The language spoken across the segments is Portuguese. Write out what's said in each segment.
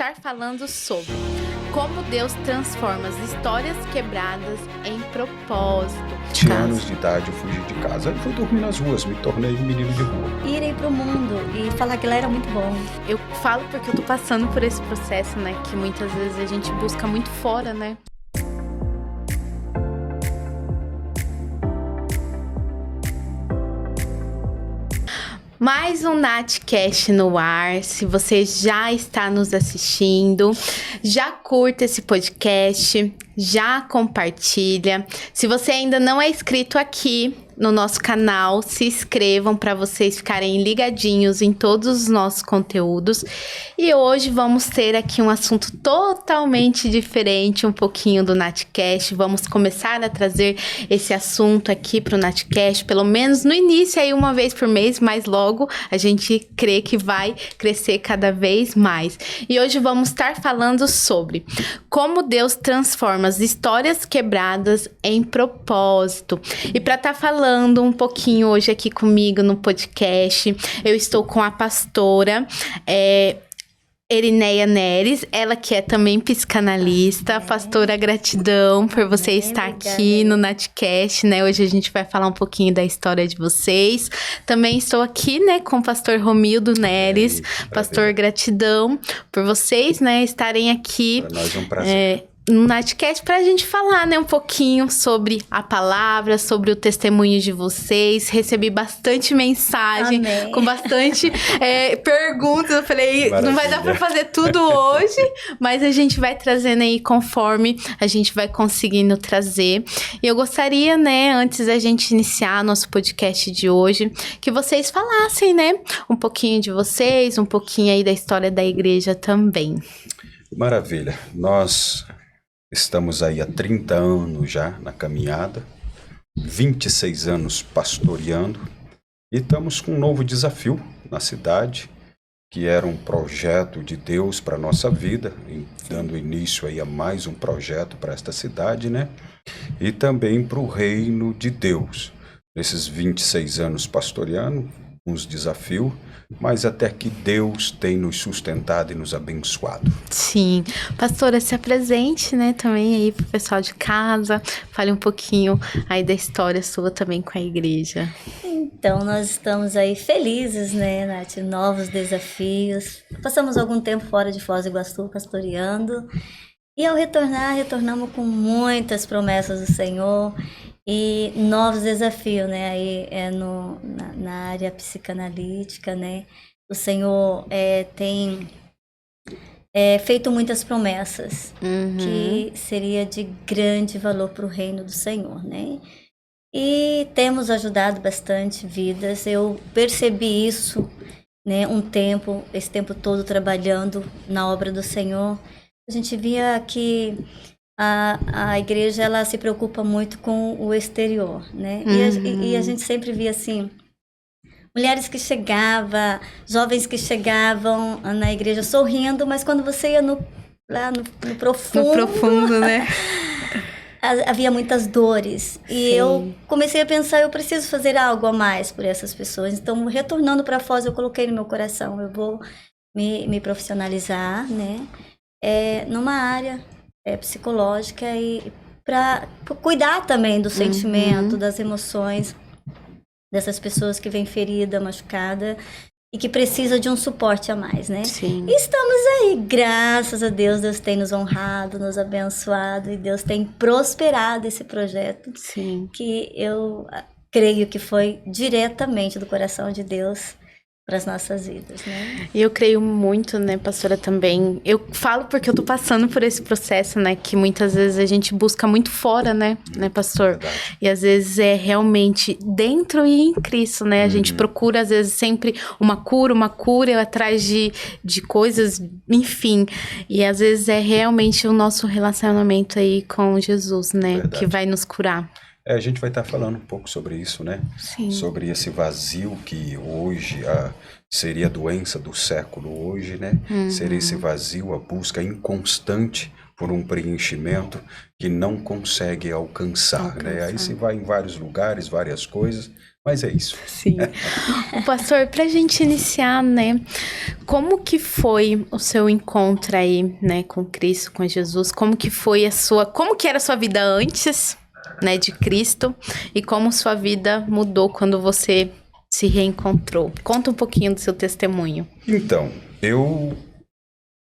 estar falando sobre como Deus transforma as histórias quebradas em propósito. Tinha anos de idade, eu fugi de casa e fui dormir nas ruas, me tornei um menino de rua. Irei pro mundo e falar que lá era muito bom. Eu falo porque eu tô passando por esse processo, né? Que muitas vezes a gente busca muito fora, né? Mais um Natcast no ar. Se você já está nos assistindo, já curta esse podcast, já compartilha. Se você ainda não é inscrito aqui no nosso canal, se inscrevam para vocês ficarem ligadinhos em todos os nossos conteúdos. E hoje vamos ter aqui um assunto totalmente diferente, um pouquinho do Natcast. Vamos começar a trazer esse assunto aqui para o Natcast, pelo menos no início aí uma vez por mês, mas logo a gente crê que vai crescer cada vez mais. E hoje vamos estar falando sobre como Deus transforma as histórias quebradas em propósito. E para estar falando um pouquinho hoje aqui comigo no podcast, eu estou com a pastora Erineia Neres, ela que é também psicanalista. Pastora, gratidão por você estar aqui no Natcast, né? Hoje a gente vai falar um pouquinho da história de vocês. Também estou aqui, né, com o pastor Romildo Neres. Pastor, gratidão por vocês, né, estarem aqui. Para nós é um prazer. No Natcast pra gente falar, né, um pouquinho sobre a palavra, sobre o testemunho de vocês. Recebi bastante mensagem, Amém. com bastante perguntas. Eu falei, Maravilha. Não vai dar pra fazer tudo hoje, mas a gente vai trazendo aí conforme a gente vai conseguindo trazer. E eu gostaria, né, antes da gente iniciar nosso podcast de hoje, que vocês falassem, né, um pouquinho de vocês, um pouquinho aí da história da igreja também. Maravilha. Nós estamos aí há 30 anos já na caminhada, 26 anos pastoreando e estamos com um novo desafio na cidade, que era um projeto de Deus para a nossa vida, dando início aí a mais um projeto para esta cidade, né? E também para o reino de Deus. Nesses 26 anos pastoreando, uns desafios, mas até que Deus tem nos sustentado e nos abençoado. Sim. Pastora, se apresente, né, também aí pro pessoal de casa. Fale um pouquinho aí da história sua também com a igreja. Então, nós estamos aí felizes, né, Nath? Novos desafios. Passamos algum tempo fora de Foz do Iguaçu pastoreando. E ao retornar, retornamos com muitas promessas do Senhor e novos desafios, né? Aí na área psicanalítica, né? O Senhor tem feito muitas promessas que seria de grande valor para o reino do Senhor, né? E temos ajudado bastante vidas. Eu percebi isso, né? Esse tempo todo trabalhando na obra do Senhor. A gente via que a igreja ela se preocupa muito com o exterior, né? E a gente sempre via assim, mulheres que chegavam, jovens que chegavam na igreja sorrindo, mas quando você ia lá no profundo, No profundo, né? havia muitas dores. E Sim. eu comecei a pensar, eu preciso fazer algo a mais por essas pessoas. Então, retornando para Foz, eu coloquei no meu coração, eu vou me profissionalizar, né? Numa área psicológica e para cuidar também do sentimento, das emoções dessas pessoas que vêm ferida, machucada e que precisa de um suporte a mais, né? Sim. E estamos aí, graças a Deus, Deus tem nos honrado, nos abençoado e Deus tem prosperado esse projeto. Sim. Que eu creio que foi diretamente do coração de Deus para as nossas vidas, né? E eu creio muito, né, pastora, também. Eu falo porque eu tô passando por esse processo, né, que muitas vezes a gente busca muito fora, né, pastor? Verdade. E às vezes é realmente dentro e em Cristo, né? A gente procura, às vezes, sempre uma cura atrás de coisas, enfim. E às vezes é realmente o nosso relacionamento aí com Jesus, né, Verdade. que vai nos curar. A gente vai estar falando um pouco sobre isso, né? Sim. Sobre esse vazio que hoje seria a doença do século hoje, né? Seria esse vazio, a busca inconstante por um preenchimento que não consegue alcançar, né? Aí você vai em vários lugares, várias coisas, mas é isso. Sim. Pastor, pra gente iniciar, né? Como que foi o seu encontro aí, né, com Cristo, com Jesus? Como que foi como que era a sua vida antes, né, de Cristo? E como sua vida mudou quando você se reencontrou? Conta um pouquinho do seu testemunho. Então, eu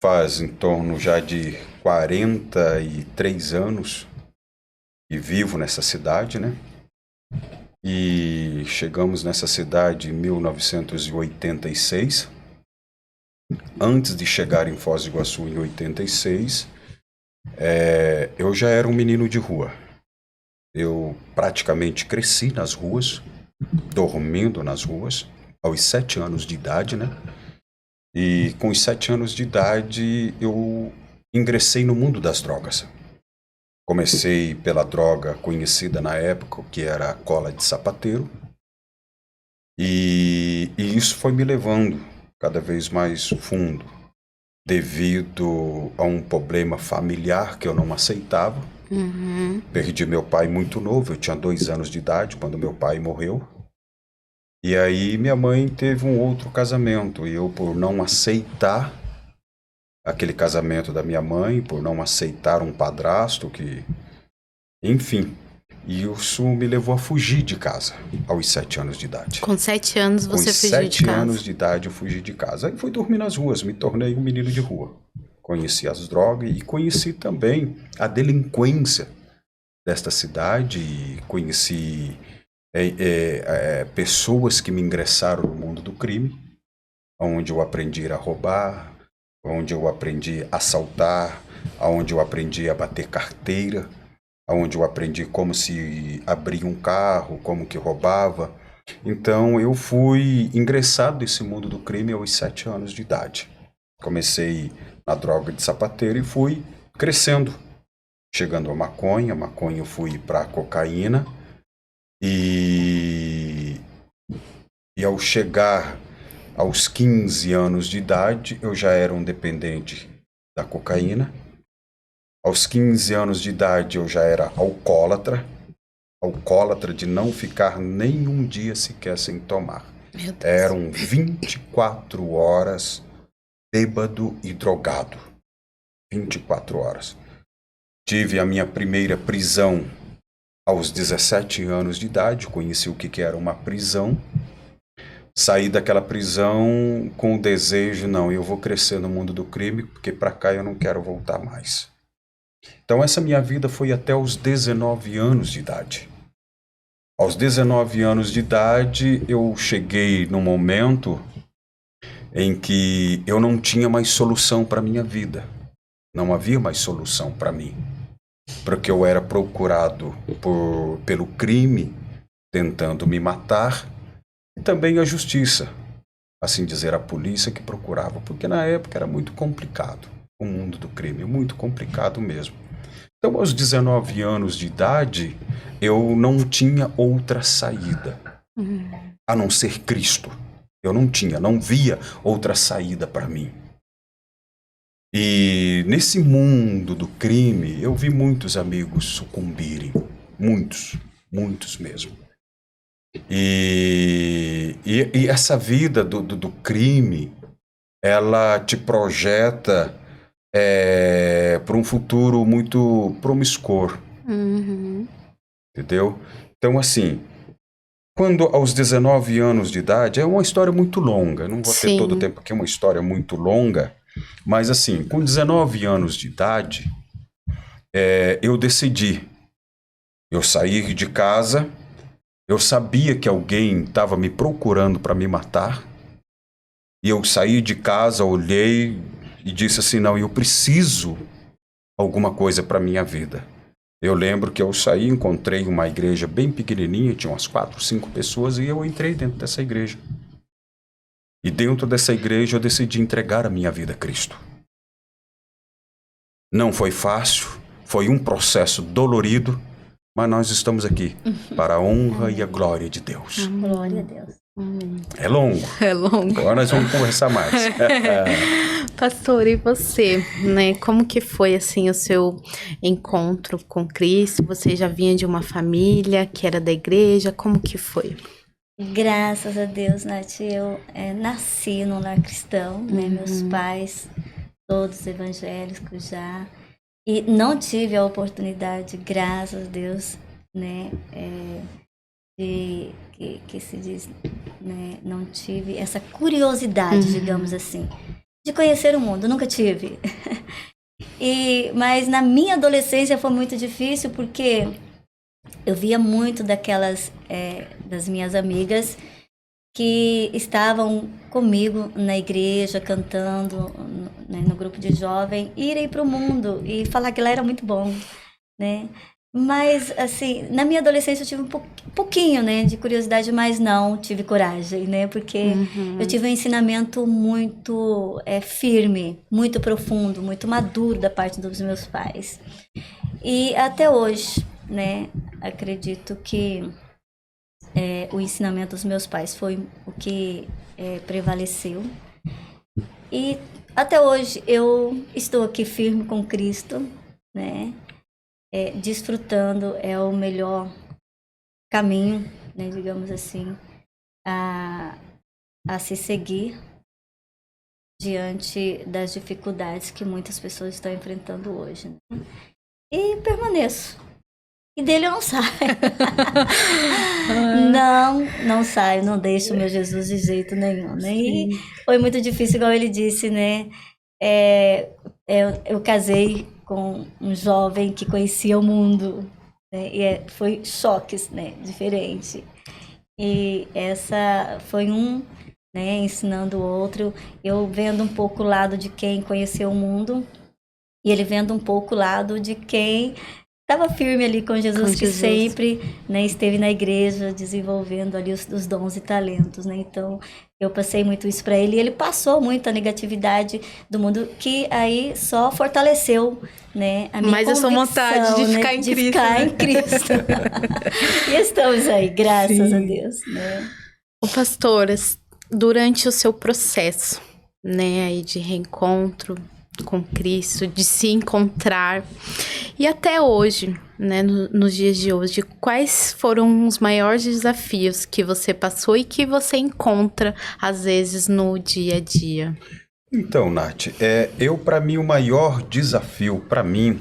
faz em torno já de 43 anos e vivo nessa cidade, né? E chegamos nessa cidade em 1986. Antes de chegar em Foz do Iguaçu em 86, eu já era um menino de rua. Eu praticamente cresci nas ruas, dormindo nas ruas, aos 7 anos de idade, né? E com os 7 anos de idade eu ingressei no mundo das drogas. Comecei pela droga conhecida na época, que era a cola de sapateiro. E isso foi me levando cada vez mais fundo, devido a um problema familiar que eu não aceitava. Uhum. Perdi meu pai muito novo, eu tinha 2 anos de idade quando meu pai morreu. E aí minha mãe teve um outro casamento, e eu, por não aceitar aquele casamento da minha mãe, por não aceitar um padrasto enfim, isso me levou a fugir de casa aos 7 anos de idade. Com 7 anos você fugiu de casa? Com 7 anos de idade eu fugi de casa. Aí fui dormir nas ruas, me tornei um menino de rua. Conheci as drogas e conheci também a delinquência desta cidade, e conheci pessoas que me ingressaram no mundo do crime, onde eu aprendi a roubar, onde eu aprendi a assaltar, onde eu aprendi a bater carteira, onde eu aprendi como se abria um carro, como que roubava. Então eu fui ingressado nesse mundo do crime aos 7 anos de idade. Comecei na droga de sapateiro e fui crescendo, chegando a maconha eu fui para cocaína, e ao chegar aos 15 anos de idade, eu já era um dependente da cocaína. Aos 15 anos de idade, eu já era alcoólatra de não ficar nem um dia sequer sem tomar. Meu Deus. Eram 24 horas bêbado e drogado. 24 horas. Tive a minha primeira prisão aos 17 anos de idade, conheci o que era uma prisão. Saí daquela prisão com o desejo, não, eu vou crescer no mundo do crime, porque para cá eu não quero voltar mais. Então essa minha vida foi até os 19 anos de idade. Aos 19 anos de idade eu cheguei num momento em que eu não tinha mais solução para a minha vida. Não havia mais solução para mim. Porque eu era procurado pelo crime, tentando me matar, e também a justiça, assim dizer, a polícia que procurava, porque na época era muito complicado, o mundo do crime, muito complicado mesmo. Então, aos 19 anos de idade, eu não tinha outra saída, a não ser Cristo. Eu não via outra saída para mim. E nesse mundo do crime, eu vi muitos amigos sucumbirem, muitos mesmo. E essa vida do crime, ela te projeta para um futuro muito promissor. Uhum. Entendeu? Então, assim, quando aos 19 anos de idade, é uma história muito longa, não vou ter Sim. todo o tempo, porque é uma história muito longa, mas assim, com 19 anos de idade, eu decidi, eu saí de casa, eu sabia que alguém estava me procurando para me matar, e eu saí de casa, olhei e disse assim, não, eu preciso alguma coisa para minha vida. Eu lembro que eu saí, encontrei uma igreja bem pequenininha, tinha umas 4, 5 pessoas, e eu entrei dentro dessa igreja. E dentro dessa igreja eu decidi entregar a minha vida a Cristo. Não foi fácil, foi um processo dolorido, mas nós estamos aqui para a honra e a glória de Deus. Glória a Deus. É longo. É longo. Agora nós vamos conversar mais. Pastor, e você, né? Como que foi, assim, o seu encontro com Cristo? Você já vinha de uma família que era da igreja? Como que foi? Graças a Deus, Nath, eu nasci num lar cristão, né? Meus pais, todos evangélicos já. E não tive a oportunidade, graças a Deus, né? Que se diz, né? Não tive essa curiosidade, digamos assim, de conhecer o mundo. Nunca tive. Mas na minha adolescência foi muito difícil porque eu via muito das minhas amigas que estavam comigo na igreja, cantando, né, no grupo de jovem, irem para o mundo e falar que lá era muito bom, né? Mas, assim, na minha adolescência eu tive um pouquinho, né, de curiosidade, mas não tive coragem, né? Porque eu tive um ensinamento muito firme, muito profundo, muito maduro da parte dos meus pais. E até hoje, né, acredito que o ensinamento dos meus pais foi o que prevaleceu. E até hoje eu estou aqui firme com Cristo, né? Desfrutando é o melhor caminho, né, digamos assim, a se seguir diante das dificuldades que muitas pessoas estão enfrentando hoje, né? E permaneço. E dele eu não saio. Não saio, não deixo o meu Jesus de jeito nenhum, né? E foi muito difícil, igual ele disse, né? Eu casei com um jovem que conhecia o mundo, né? E foi choques, né? Diferente. E essa foi né? Ensinando o outro. Eu vendo um pouco o lado de quem conheceu o mundo e ele vendo um pouco o lado de quem estava firme ali com Jesus, que sempre, né, esteve na igreja desenvolvendo ali os dons e talentos, né? Então eu passei muito isso para ele e ele passou muito a negatividade do mundo, que aí só fortaleceu, né, a minha Mas a sua vontade de ficar, né, em de Cristo, ficar né? em Cristo. E estamos aí, graças a Deus, né? Ô, pastoras, durante o seu processo, né, aí de reencontro com Cristo, de se encontrar, e até hoje, né, nos dias de hoje, quais foram os maiores desafios que você passou e que você encontra, às vezes, no dia a dia? Então, Nath, para mim, o maior desafio para mim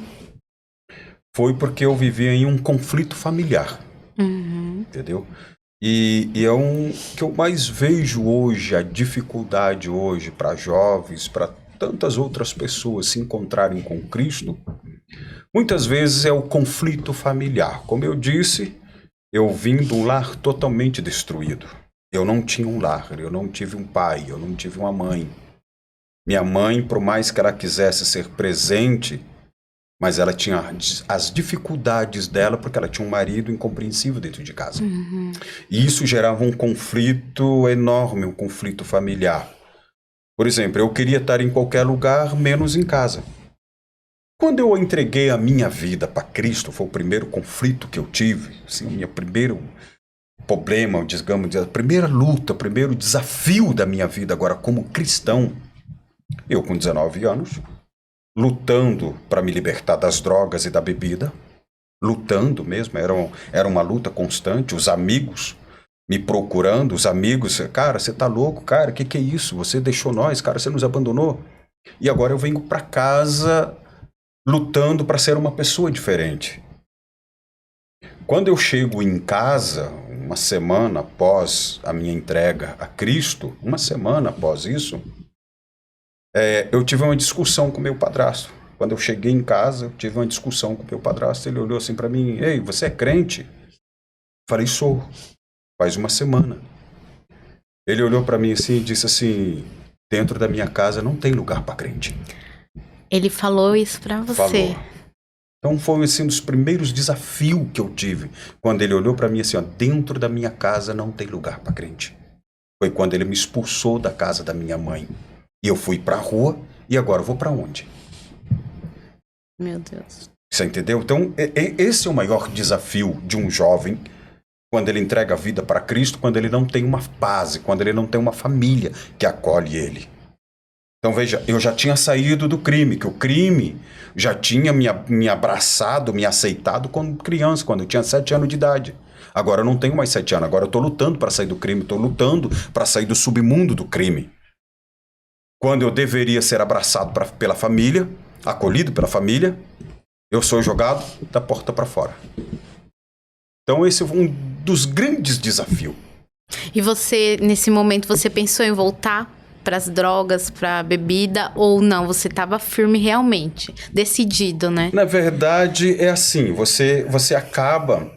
foi porque eu vivia em um conflito familiar, entendeu? E é que eu mais vejo hoje, a dificuldade hoje para jovens, para tantas outras pessoas se encontrarem com Cristo, muitas vezes é o conflito familiar. Como eu disse, eu vim de um lar totalmente destruído. Eu não tinha um lar, eu não tive um pai, eu não tive uma mãe. Minha mãe, por mais que ela quisesse ser presente, mas ela tinha as dificuldades dela porque ela tinha um marido incompreensível dentro de casa. E isso gerava um conflito enorme, um conflito familiar. Por exemplo, eu queria estar em qualquer lugar, menos em casa. Quando eu entreguei a minha vida para Cristo, foi o primeiro conflito que eu tive, assim, o meu primeiro problema, digamos, a primeira luta, o primeiro desafio da minha vida agora como cristão. Eu com 19 anos, lutando para me libertar das drogas e da bebida, lutando mesmo, era uma luta constante, os amigos me procurando, os amigos, cara, você tá louco, cara, que é isso? Você deixou nós, cara, você nos abandonou. E agora eu venho para casa lutando para ser uma pessoa diferente. Quando eu chego em casa, uma semana após a minha entrega a Cristo, uma semana após isso, eu tive uma discussão com meu padrasto. Quando eu cheguei em casa, eu tive uma discussão com meu padrasto, ele olhou assim para mim, ei, você é crente? Falei, sou. Faz uma semana. Ele olhou para mim assim e disse assim, dentro da minha casa não tem lugar para crente. Ele falou isso para você? Falou. Então foi assim, um dos primeiros desafios que eu tive. Quando ele olhou para mim assim, ó, dentro da minha casa não tem lugar para crente. Foi quando ele me expulsou da casa da minha mãe. E eu fui para a rua e agora eu vou para onde? Meu Deus. Você entendeu? Então esse é o maior desafio de um jovem quando ele entrega a vida para Cristo, quando ele não tem uma base, quando ele não tem uma família que acolhe ele. Então veja, eu já tinha saído do crime, que o crime já tinha me abraçado, me aceitado quando criança, quando eu tinha 7 anos de idade. Agora eu não tenho mais 7 anos, agora eu estou lutando para sair do crime, estou lutando para sair do submundo do crime. Quando eu deveria ser abraçado pela família, acolhido pela família, eu sou jogado da porta para fora. Então esse foi um dos grandes desafios. E você, nesse momento, você pensou em voltar para as drogas, para a bebida, ou não? Você estava firme realmente, decidido, né? Na verdade, é assim, você acaba,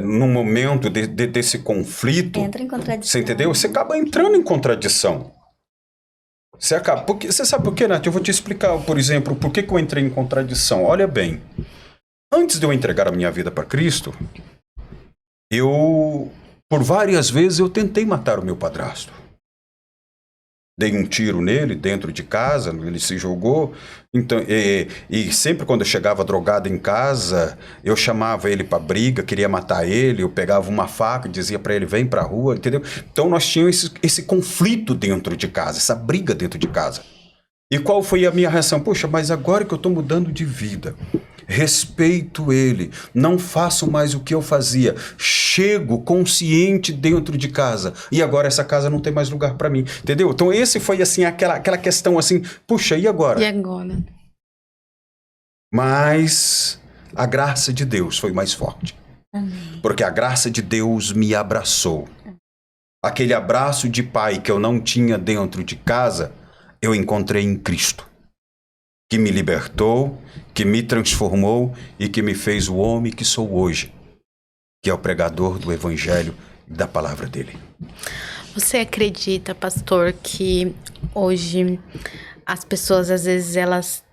no momento desse conflito... Entra em contradição. Você entendeu? Você acaba entrando em contradição. Você sabe por quê, Nath? Eu vou te explicar, por exemplo, por que eu entrei em contradição. Olha bem, antes de eu entregar a minha vida para Cristo, por várias vezes, eu tentei matar o meu padrasto. Dei um tiro nele dentro de casa, ele se jogou. Então, e sempre quando eu chegava drogado em casa, eu chamava ele para briga, queria matar ele, eu pegava uma faca e dizia para ele, vem pra rua, entendeu? Então nós tínhamos esse conflito dentro de casa, essa briga dentro de casa. E qual foi a minha reação? Poxa, mas agora que eu estou mudando de vida, respeito ele, não faço mais o que eu fazia, chego consciente dentro de casa e agora essa casa não tem mais lugar para mim, entendeu? Então esse foi assim aquela questão assim, puxa, e agora? E agora? Mas a graça de Deus foi mais forte. Amém. Porque a graça de Deus me abraçou. Aquele abraço de pai que eu não tinha dentro de casa, eu encontrei em Cristo, que me libertou, que me transformou e que me fez o homem que sou hoje, que é o pregador do Evangelho e da palavra dele. Você acredita, pastor, que hoje as pessoas, às vezes, elas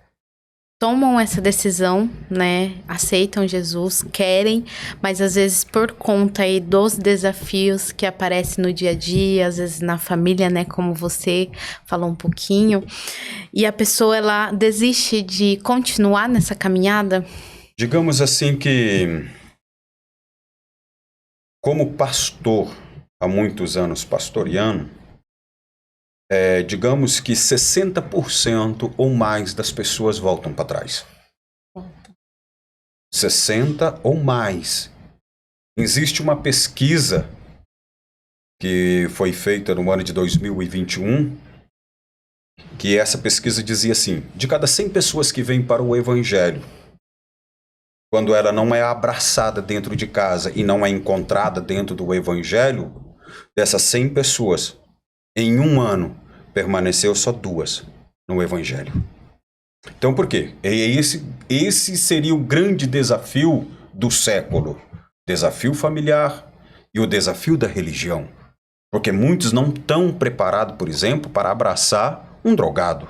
tomam essa decisão, né? Aceitam Jesus, querem, mas às vezes por conta aí dos desafios que aparecem no dia a dia, às vezes na família, né? Como você falou um pouquinho, e a pessoa, ela desiste de continuar nessa caminhada? Digamos assim que, como pastor, há muitos anos pastoreando, digamos que 60% ou mais das pessoas voltam para trás. 60% ou mais. Existe uma pesquisa que foi feita no ano de 2021, que essa pesquisa dizia assim, de cada 100 pessoas que vêm para o Evangelho, quando ela não é abraçada dentro de casa e não é encontrada dentro do Evangelho, dessas 100 pessoas, em um ano, permaneceu só 2 no Evangelho. Então, por quê? Esse seria o grande desafio do século. Desafio familiar e o desafio da religião. Porque muitos não estão preparados, por exemplo, para abraçar um drogado,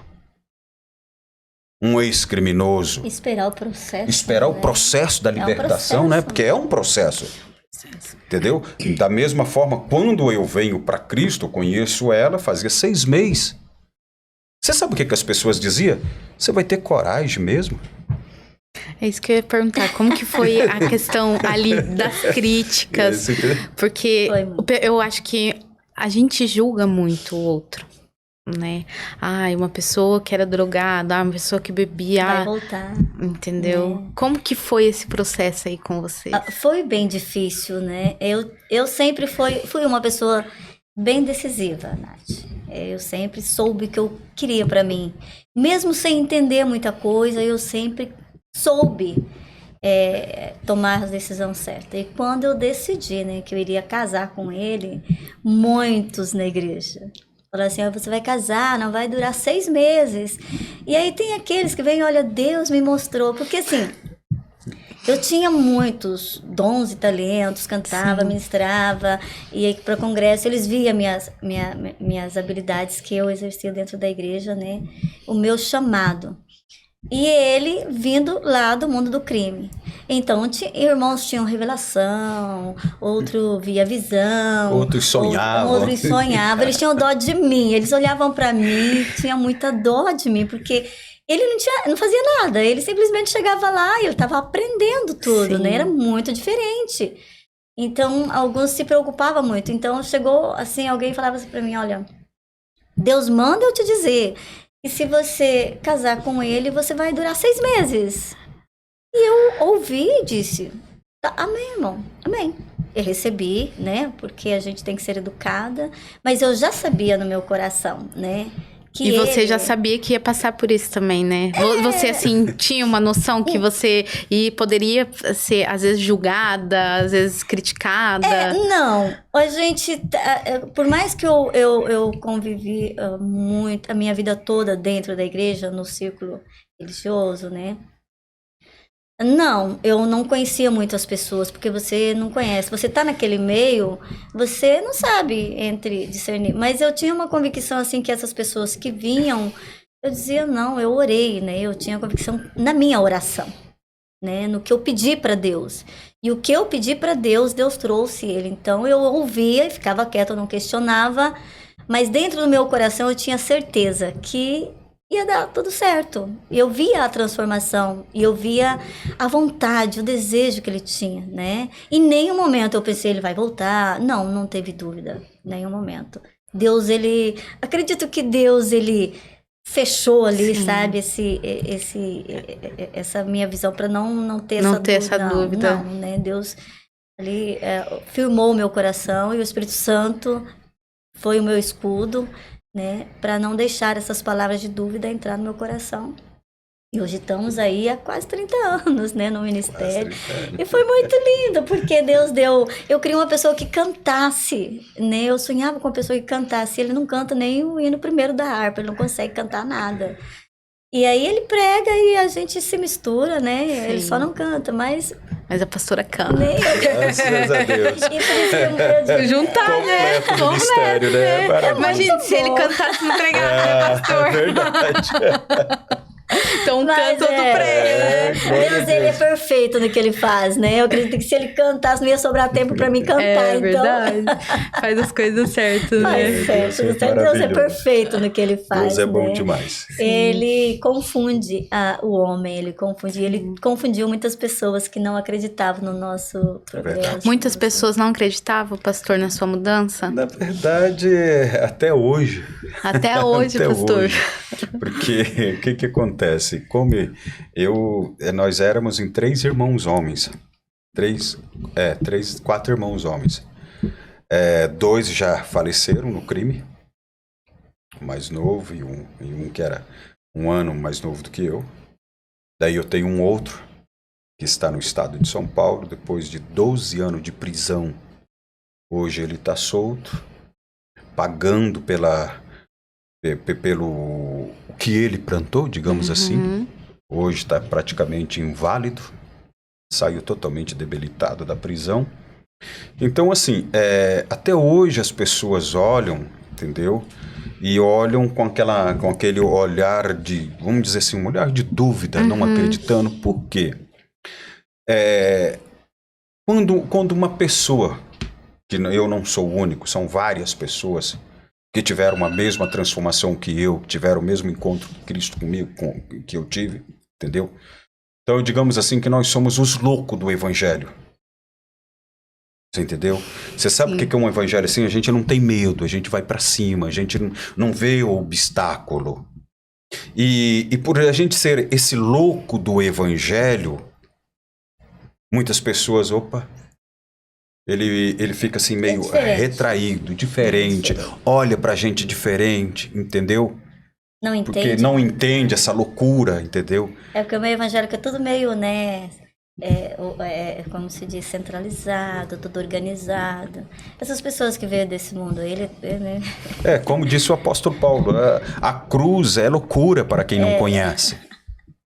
um ex-criminoso. Esperar o processo. Esperar o processo da libertação, né? Porque é um processo. Entendeu? Da mesma forma, quando eu venho para Cristo, eu conheço ela, fazia 6 meses. Você sabe o que as pessoas diziam? Você vai ter coragem mesmo? É isso que eu ia perguntar. Como que foi a questão ali das críticas? Porque eu acho que a gente julga muito o outro, né? Uma pessoa que era drogada, uma pessoa que bebia. Vai voltar. Entendeu? Como que foi esse processo aí com vocês? Foi bem difícil, né? Eu sempre fui uma pessoa bem decisiva, Nath. Eu sempre soube o que eu queria pra mim. Mesmo sem entender muita coisa, eu sempre soube tomar a decisão certa. E quando eu decidi, né, que eu iria casar com ele, muitos na igreja falaram assim, você vai casar, não vai durar 6 meses. E aí tem aqueles que vêm, olha, Deus me mostrou. Porque assim, eu tinha muitos dons e talentos, cantava, ministrava, ia para congresso, eles viam minhas habilidades que eu exercia dentro da igreja, né? O meu chamado. E ele vindo lá do mundo do crime. Então, irmãos tinham revelação, outro via visão. Outros sonhavam. Eles tinham dó de mim. Eles olhavam para mim, tinha muita dó de mim, porque ele não fazia nada. Ele simplesmente chegava lá e ele estava aprendendo tudo, né? Era muito diferente. Então, alguns se preocupavam muito. Então, chegou assim, alguém falava assim pra mim, olha, Deus manda eu te dizer que se você casar com ele, você vai durar 6 meses. E eu ouvi e disse, tá, amém, irmão, amém. Eu recebi, né, porque a gente tem que ser educada, mas eu já sabia no meu coração, né, que E você ele- já sabia que ia passar por isso também, né? Você, assim, tinha uma noção que você poderia ser, às vezes, julgada, às vezes criticada. Não, a gente, por mais que eu convivi muito, a minha vida toda dentro da igreja, no círculo religioso, né? Não, eu não conhecia muito as pessoas, porque você não conhece. Você tá naquele meio, você não sabe entre discernir. Mas eu tinha uma convicção, assim, que essas pessoas que vinham, eu dizia, não, eu orei, né? Eu tinha convicção na minha oração, né? No que eu pedi para Deus. E o que eu pedi para Deus, Deus trouxe ele. Então eu ouvia e ficava quieta, eu não questionava. Mas dentro do meu coração eu tinha certeza que ia dar tudo certo. Eu via a transformação e eu via a vontade, o desejo que ele tinha, né? Em nenhum momento eu pensei, ele vai voltar. Não, não teve dúvida, em nenhum momento. Deus, ele... Acredito que Deus, ele fechou ali, Sim. sabe? Essa minha visão para não ter Não essa ter dúvida. essa dúvida. Não, né? Deus, ali, firmou o meu coração e o Espírito Santo foi o meu escudo, né, para não deixar essas palavras de dúvida entrar no meu coração. E hoje estamos aí há quase 30 anos, né, no ministério. E foi muito lindo, porque Deus deu... Eu queria uma pessoa que cantasse, né? Eu sonhava com uma pessoa que cantasse. Ele não canta nem o hino primeiro da harpa, ele não consegue cantar nada. E aí ele prega e a gente se mistura, né? Ele Sim. só não canta, mas... Mas a pastora canta. Nem... Graças a Deus. E por isso que eu digo, Juntar, né? Completo do ministério, né? Maravilha. Imagina se ele bom. cantasse no pregado, né, pastor? É verdade. Então Mas canta outro prega. glória a Deus, ele é Deus. perfeito no que ele faz, né? Eu acredito que se ele cantasse, não ia sobrar tempo pra mim cantar, É então... verdade. Faz as coisas certas, né? Faz certo, Deus é Deus é maravilhoso. perfeito no que ele faz, Deus é bom né? demais. Ele confunde o homem, ele confundiu muitas pessoas que não acreditavam no nosso progresso. Muitas pessoas não acreditavam, pastor, na sua mudança? Na verdade, até hoje. Até hoje, Até pastor. hoje. Porque o que acontece? Como nós éramos em 3 irmãos homens. 4 irmãos homens. 2 já faleceram no crime. O mais novo e um que era 1 ano mais novo do que eu. Daí eu tenho um outro que está no estado de São Paulo, depois de 12 anos de prisão. Hoje ele está solto, pagando pelo o que ele plantou, digamos assim. Hoje está praticamente inválido, saiu totalmente debilitado da prisão. Então, assim, até hoje as pessoas olham, entendeu? E olham com aquele olhar de, vamos dizer assim, um olhar de dúvida, não acreditando. Por quê? Quando uma pessoa, que eu não sou o único, são várias pessoas que tiveram a mesma transformação que eu, que tiveram o mesmo encontro com Cristo comigo, que eu tive, entendeu? Então, digamos assim, que nós somos os loucos do evangelho. Você entendeu? Você sabe o que é um evangelho assim? A gente não tem medo, a gente vai pra cima, a gente não vê o obstáculo. E por a gente ser esse louco do evangelho, muitas pessoas, ele fica assim meio retraído, diferente, olha pra gente diferente, entendeu? Não entende. Porque não entende essa loucura, entendeu? Porque o meio evangélico é tudo meio, né? Como se diz, centralizado, tudo organizado. Essas pessoas que veio desse mundo, né? Como disse o apóstolo Paulo, a cruz é loucura para quem não conhece.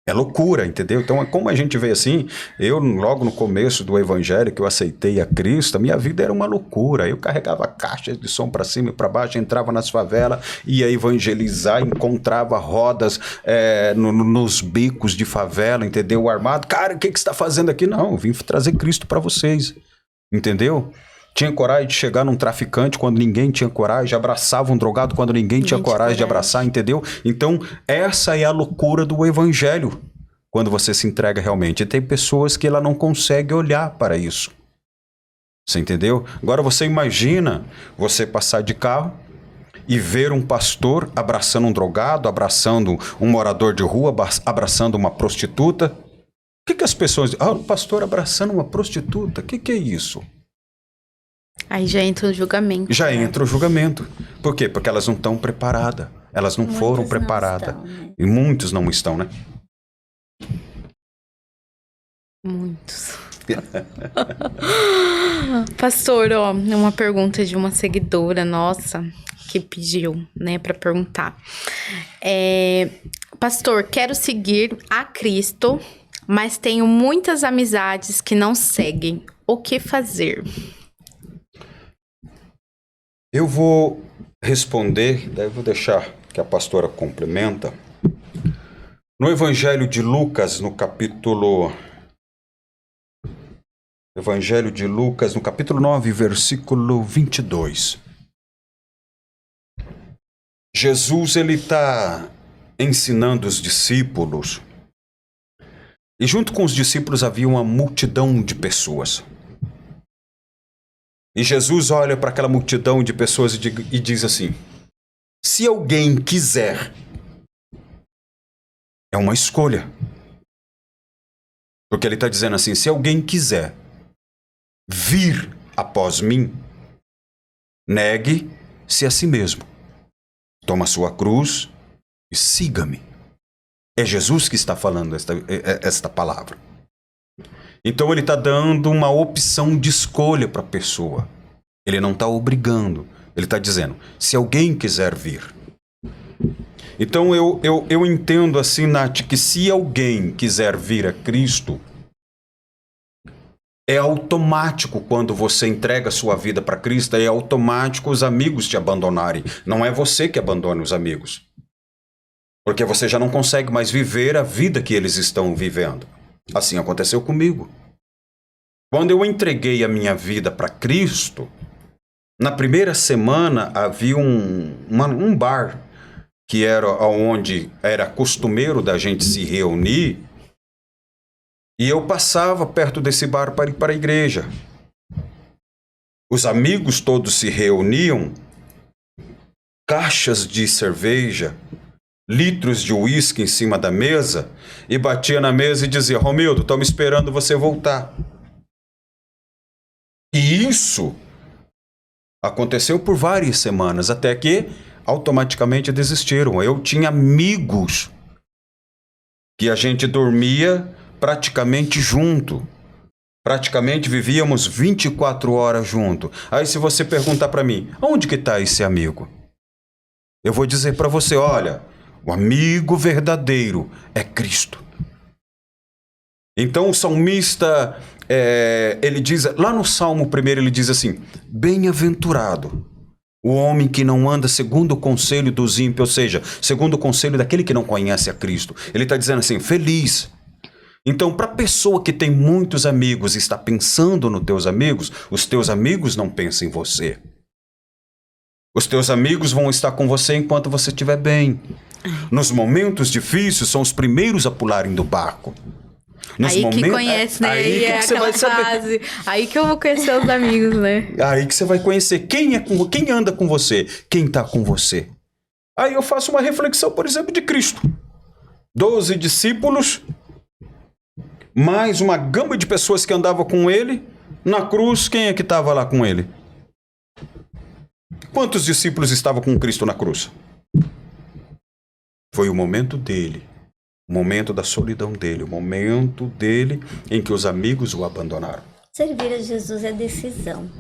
É loucura, entendeu? Então, como a gente vê assim, eu logo no começo do evangelho que eu aceitei a Cristo, a minha vida era uma loucura. Eu carregava caixas de som para cima e para baixo, entrava nas favelas, ia evangelizar, encontrava rodas nos becos de favela, entendeu? Armado. Cara, o que você está fazendo aqui? Não, eu vim trazer Cristo para vocês, entendeu? Tinha coragem de chegar num traficante quando ninguém tinha coragem, abraçava um drogado quando ninguém tinha coragem de abraçar, entendeu? Então, essa é a loucura do evangelho, quando você se entrega realmente. E tem pessoas que ela não consegue olhar para isso. Você entendeu? Agora você imagina você passar de carro e ver um pastor abraçando um drogado, abraçando um morador de rua, abraçando uma prostituta. O que as pessoas dizem? Ah, o pastor abraçando uma prostituta. O que é isso? Aí já entra o julgamento. Já entra o julgamento. Por quê? Porque elas não estão preparadas. Elas não foram preparadas. Não estão, né? E muitos não estão, né? Muitos. Pastor, ó, uma pergunta de uma seguidora nossa que pediu, né, para perguntar. Pastor, quero seguir a Cristo, mas tenho muitas amizades que não seguem. O que fazer? Eu vou responder, daí eu vou deixar que a pastora complementa. No Evangelho de Lucas, no capítulo 9, versículo 22. Jesus, ele está ensinando os discípulos. E junto com os discípulos havia uma multidão de pessoas. E Jesus olha para aquela multidão de pessoas e diz assim: se alguém quiser, é uma escolha. Porque ele está dizendo assim: se alguém quiser vir após mim, negue-se a si mesmo. Toma sua cruz e siga-me. É Jesus que está falando esta palavra. Então ele está dando uma opção de escolha para a pessoa. Ele não está obrigando. Ele está dizendo: se alguém quiser vir. Então eu entendo assim, Nath, que se alguém quiser vir a Cristo, é automático quando você entrega a sua vida para Cristo, é automático os amigos te abandonarem. Não é você que abandona os amigos. Porque você já não consegue mais viver a vida que eles estão vivendo. Assim aconteceu comigo. Quando eu entreguei a minha vida para Cristo, na primeira semana havia um bar que era onde era costumeiro da gente se reunir. E eu passava perto desse bar para ir para a igreja. Os amigos todos se reuniam, caixas de cerveja, litros de uísque em cima da mesa, e batia na mesa e dizia: Romildo, estamos esperando você voltar. E isso aconteceu por várias semanas, até que automaticamente desistiram. Eu tinha amigos que a gente dormia praticamente junto. Praticamente vivíamos 24 horas junto. Aí se você perguntar para mim: onde que está esse amigo? Eu vou dizer para você: olha, o amigo verdadeiro é Cristo. Então o salmista, ele diz, lá no Salmo 1, ele diz assim: bem-aventurado o homem que não anda segundo o conselho dos ímpios, ou seja, segundo o conselho daquele que não conhece a Cristo. Ele está dizendo assim: feliz. Então, para a pessoa que tem muitos amigos e está pensando nos teus amigos, os teus amigos não pensam em você. Os teus amigos vão estar com você enquanto você estiver bem. Nos momentos difíceis, são os primeiros a pularem do barco. Nos aí que conhece, né? Aí que você vai saber. Aí que eu vou conhecer os amigos, né? Aí que você vai conhecer quem anda com você, quem está com você. Aí eu faço uma reflexão, por exemplo, de Cristo. 12 discípulos, mais uma gama de pessoas que andavam com ele. Na cruz, quem é que estava lá com ele? Quantos discípulos estavam com Cristo na cruz? Foi o momento dele, o momento da solidão dele, o momento dele em que os amigos o abandonaram. Servir a Jesus é decisão,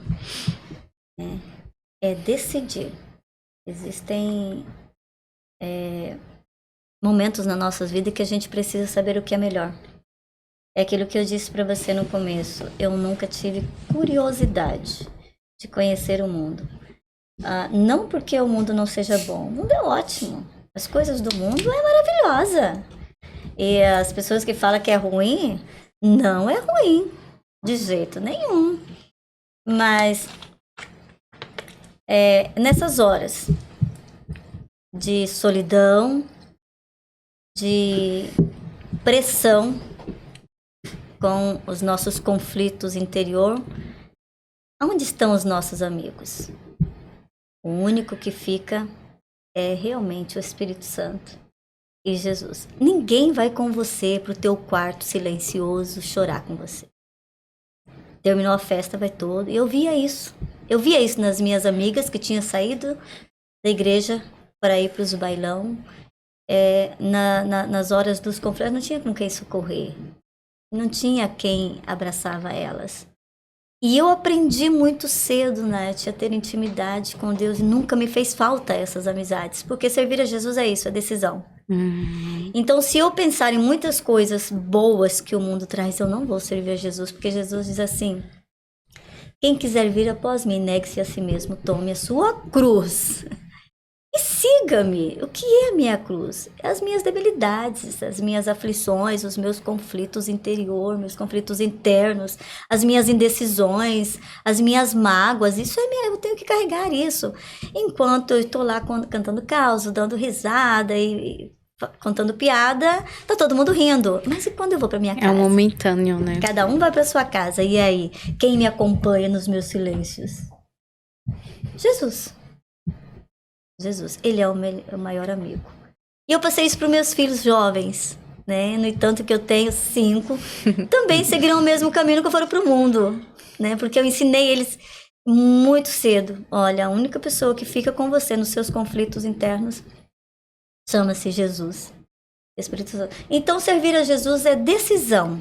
né? É decidir. Existem momentos na nossa vida que a gente precisa saber o que é melhor. É aquilo que eu disse para você no começo. Eu nunca tive curiosidade de conhecer o mundo. Não porque o mundo não seja bom. O mundo é ótimo. As coisas do mundo é maravilhosa. E as pessoas que falam que é ruim, não é ruim. De jeito nenhum. Mas nessas horas de solidão, de pressão, com os nossos conflitos interior, Onde estão os nossos amigos? O único que fica é realmente o Espírito Santo e Jesus. Ninguém vai com você pro teu quarto silencioso chorar com você. Terminou a festa, vai todo. E eu via isso. Eu via isso nas minhas amigas que tinham saído da igreja para ir para os bailão. Nas horas dos conflitos, não tinha com quem socorrer. Não tinha quem abraçava elas. E eu aprendi muito cedo, Nath, a ter intimidade com Deus. E nunca me fez falta essas amizades. Porque servir a Jesus é isso, é decisão. Então, se eu pensar em muitas coisas boas que o mundo traz, eu não vou servir a Jesus. Porque Jesus diz assim: quem quiser vir após mim, negue-se a si mesmo, tome a sua cruz e siga-me. O que é a minha cruz? É as minhas debilidades, as minhas aflições, os meus conflitos interiores, meus conflitos internos, as minhas indecisões, as minhas mágoas. Isso é eu tenho que carregar isso. Enquanto eu estou lá cantando causa, dando risada e contando piada, tá todo mundo rindo. Mas e quando eu vou para minha casa? É um momentâneo, né? Cada um vai para sua casa. E aí, quem me acompanha nos meus silêncios? Jesus. Jesus, ele é o maior amigo. E eu passei isso para os meus filhos jovens, né? No entanto que eu tenho 5, também seguiram o mesmo caminho que foram para o mundo, né? Porque eu ensinei eles muito cedo. Olha, a única pessoa que fica com você nos seus conflitos internos chama-se Jesus, Espírito Santo. Então, servir a Jesus é decisão.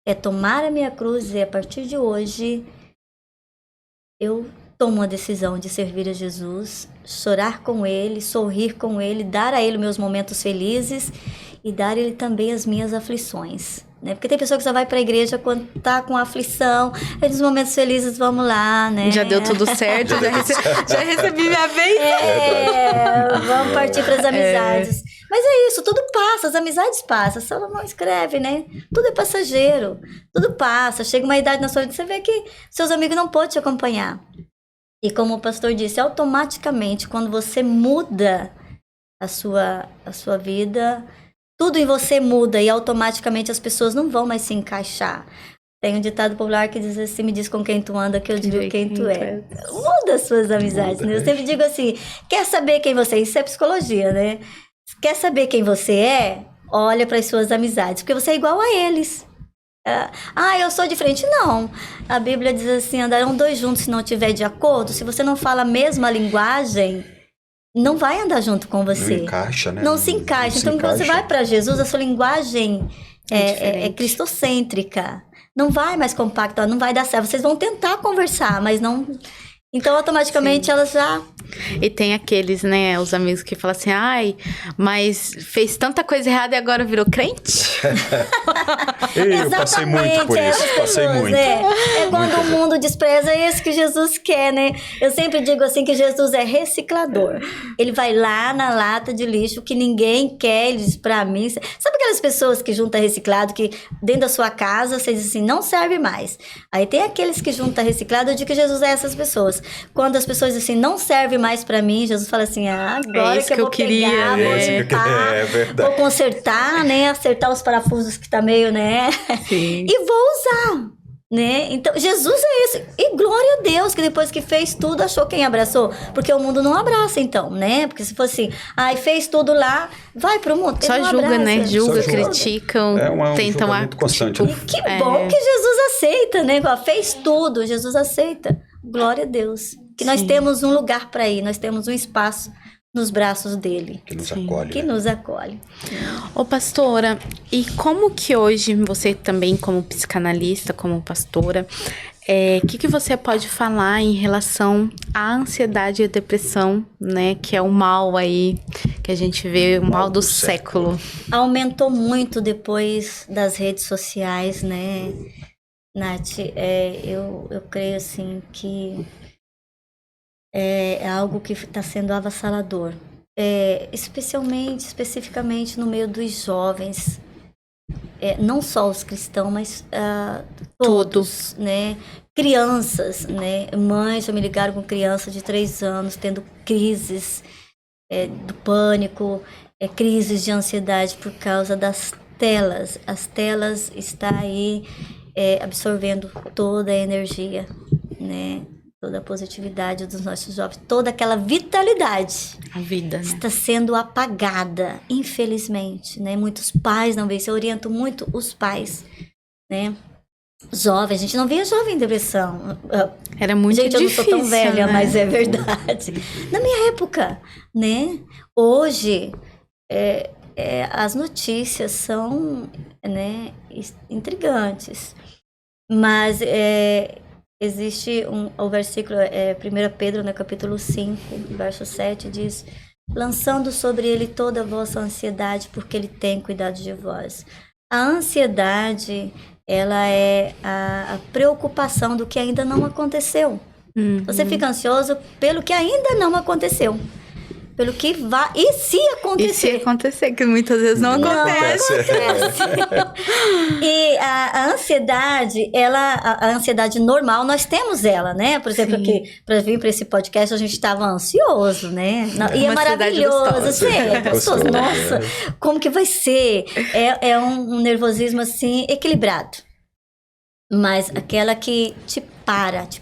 É tomar a minha cruz e a partir de hoje eu tomo a decisão de servir a Jesus, chorar com Ele, sorrir com Ele, dar a Ele meus momentos felizes e dar a Ele também as minhas aflições. Né? Porque tem pessoa que só vai para a igreja quando tá com aflição, aí nos momentos felizes vamos lá, né? Já deu tudo certo, já recebi minha vez. Vamos partir para as amizades. Mas é isso, tudo passa, as amizades passam. Salomão escreve, né? Tudo é passageiro, tudo passa. Chega uma idade na sua vida, você vê que seus amigos não podem te acompanhar. E como o pastor disse, automaticamente, quando você muda a sua vida, tudo em você muda e automaticamente as pessoas não vão mais se encaixar. Tem um ditado popular que diz assim: me diz com quem tu anda que eu digo quem tu é. Muda as suas amizades, né? Eu sempre digo assim, quer saber quem você é? Isso é psicologia, né? Quer saber quem você é? Olha para as suas amizades, porque você é igual a eles. Eu sou diferente. Não. A Bíblia diz assim, andarão 2 juntos se não tiver de acordo. Se você não fala a mesma linguagem, não vai andar junto com você. Não encaixa, né? Não se encaixa. Então, quando você vai para Jesus, a sua linguagem é cristocêntrica. Não vai mais compacta, não vai dar certo. Vocês vão tentar conversar, mas não... Então, automaticamente, elas já... E tem aqueles, né, os amigos que falam assim, mas fez tanta coisa errada e agora virou crente? Eu passei muito por isso, passei muito. É quando o mundo despreza, é isso que Jesus quer, né? Eu sempre digo assim que Jesus é reciclador. Ele vai lá na lata de lixo que ninguém quer, ele diz pra mim... Sabe aquelas pessoas que juntam reciclado, que dentro da sua casa, você diz assim, não serve mais. Aí tem aqueles que juntam reciclado, eu digo que Jesus é essas pessoas. Quando as pessoas dizem assim, não serve mais pra mim, Jesus fala assim, agora isso que eu queria, pegar, vou juntar, vou consertar, né, acertar os parafusos que tá meio, né, Sim. e vou usar, né, então Jesus é esse, e glória a Deus que depois que fez tudo, achou quem abraçou, porque o mundo não abraça então, né, porque se fosse assim, fez tudo lá, vai pro mundo, só julga, abraça. Né, julga, Só criticam, tentam julgamento constante. E que bom que Jesus aceita, né, fez tudo, Jesus aceita. Glória a Deus. Que nós temos um lugar para ir, nós temos um espaço nos braços dele. Que nos acolhe. Que nos acolhe. Ô, pastora, e como que hoje, você também como psicanalista, como pastora, que você pode falar em relação à ansiedade e à depressão, né? Que é o mal aí, que a gente vê, o mal do século. Aumentou muito depois das redes sociais, né? Nath, eu creio assim que é algo que está sendo avassalador, especificamente no meio dos jovens, não só os cristãos, mas todos, né? Crianças, né? Mães já me ligaram com crianças de 3 anos tendo crises do pânico, crises de ansiedade por causa das telas. As telas estão aí absorvendo toda a energia né? Toda a positividade dos nossos jovens, toda aquela vitalidade A vida, né? está sendo apagada, infelizmente, né? Muitos pais não veem, eu oriento muito os pais, né? Jovens, a gente não via jovem em depressão. Era muito Gente, difícil, eu não sou tão velha, né? mas é verdade. Na minha época, né? Hoje, as notícias são, né, intrigantes. Mas existe o versículo, 1 Pedro, no capítulo 5, verso 7, diz: lançando sobre ele toda a vossa ansiedade, porque ele tem cuidado de vós. A ansiedade, ela é a preocupação do que ainda não aconteceu. Você fica ansioso pelo que ainda não aconteceu. Pelo que vai. E se acontecer? E se acontecer, que muitas vezes não acontece. E a ansiedade, a ansiedade normal, nós temos ela, né? Por exemplo, aqui, para vir para esse podcast, a gente estava ansioso, né? E é maravilhoso, sim, é gostoso. Nossa, como que vai ser? É um nervosismo assim, equilibrado. Mas aquela que te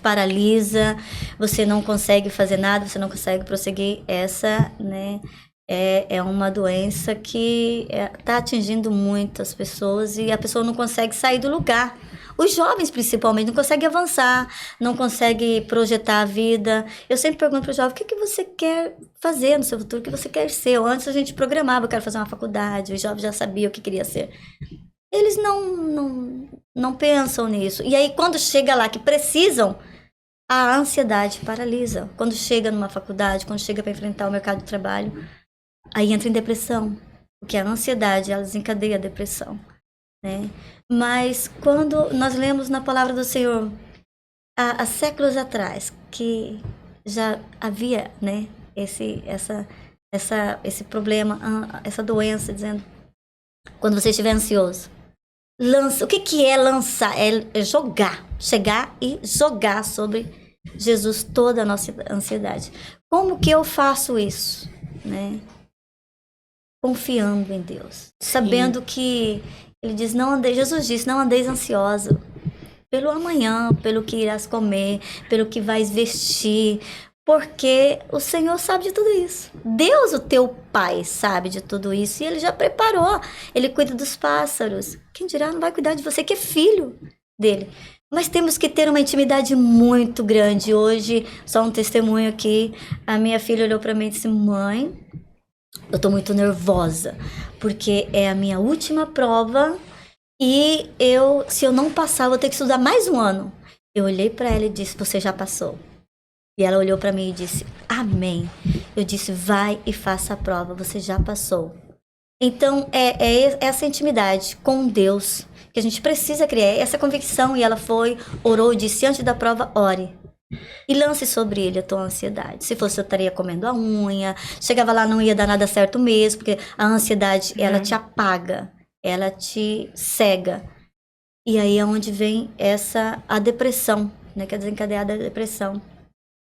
paralisa, você não consegue fazer nada, você não consegue prosseguir, essa, né, é uma doença que está atingindo muitas pessoas e a pessoa não consegue sair do lugar. Os jovens, principalmente, não conseguem avançar, não conseguem projetar a vida. Eu sempre pergunto para o jovem, o que você quer fazer no seu futuro, o que você quer ser? Antes a gente programava, eu quero fazer uma faculdade, os jovens já sabiam o que queria ser. Eles não pensam nisso. E aí, quando chega lá que precisam, a ansiedade paralisa. Quando chega numa faculdade, quando chega para enfrentar o mercado de trabalho, aí entra em depressão. Porque a ansiedade, ela desencadeia a depressão, né? Mas quando nós lemos na palavra do Senhor, há séculos atrás, que já havia, né, esse problema, essa doença, dizendo, quando você estiver ansioso, lança. O que é lançar? É jogar. Chegar e jogar sobre Jesus toda a nossa ansiedade. Como que eu faço isso? Né? Confiando em Deus. Sabendo que ele diz, Jesus disse, não andeis ansioso pelo amanhã, pelo que irás comer, pelo que vais vestir, porque o Senhor sabe de tudo isso. Deus, o teu Pai, sabe de tudo isso e Ele já preparou. Ele cuida dos pássaros. Quem dirá, não vai cuidar de você, que é filho dele. Mas temos que ter uma intimidade muito grande. Hoje, só um testemunho aqui, a minha filha olhou para mim e disse, mãe, eu tô muito nervosa, porque é a minha última prova e se eu não passar, eu vou ter que estudar mais um ano. Eu olhei para ela e disse, você já passou. E ela olhou para mim e disse, amém. Eu disse, vai e faça a prova, você já passou. Então, é essa intimidade com Deus que a gente precisa criar, essa convicção. E ela orou e disse, antes da prova, ore. E lance sobre ele a tua ansiedade. Se fosse, eu estaria comendo a unha. Chegava lá, não ia dar nada certo mesmo, porque a ansiedade, ela te apaga, ela te cega. E aí é onde vem a depressão, né, que é desencadeada a depressão,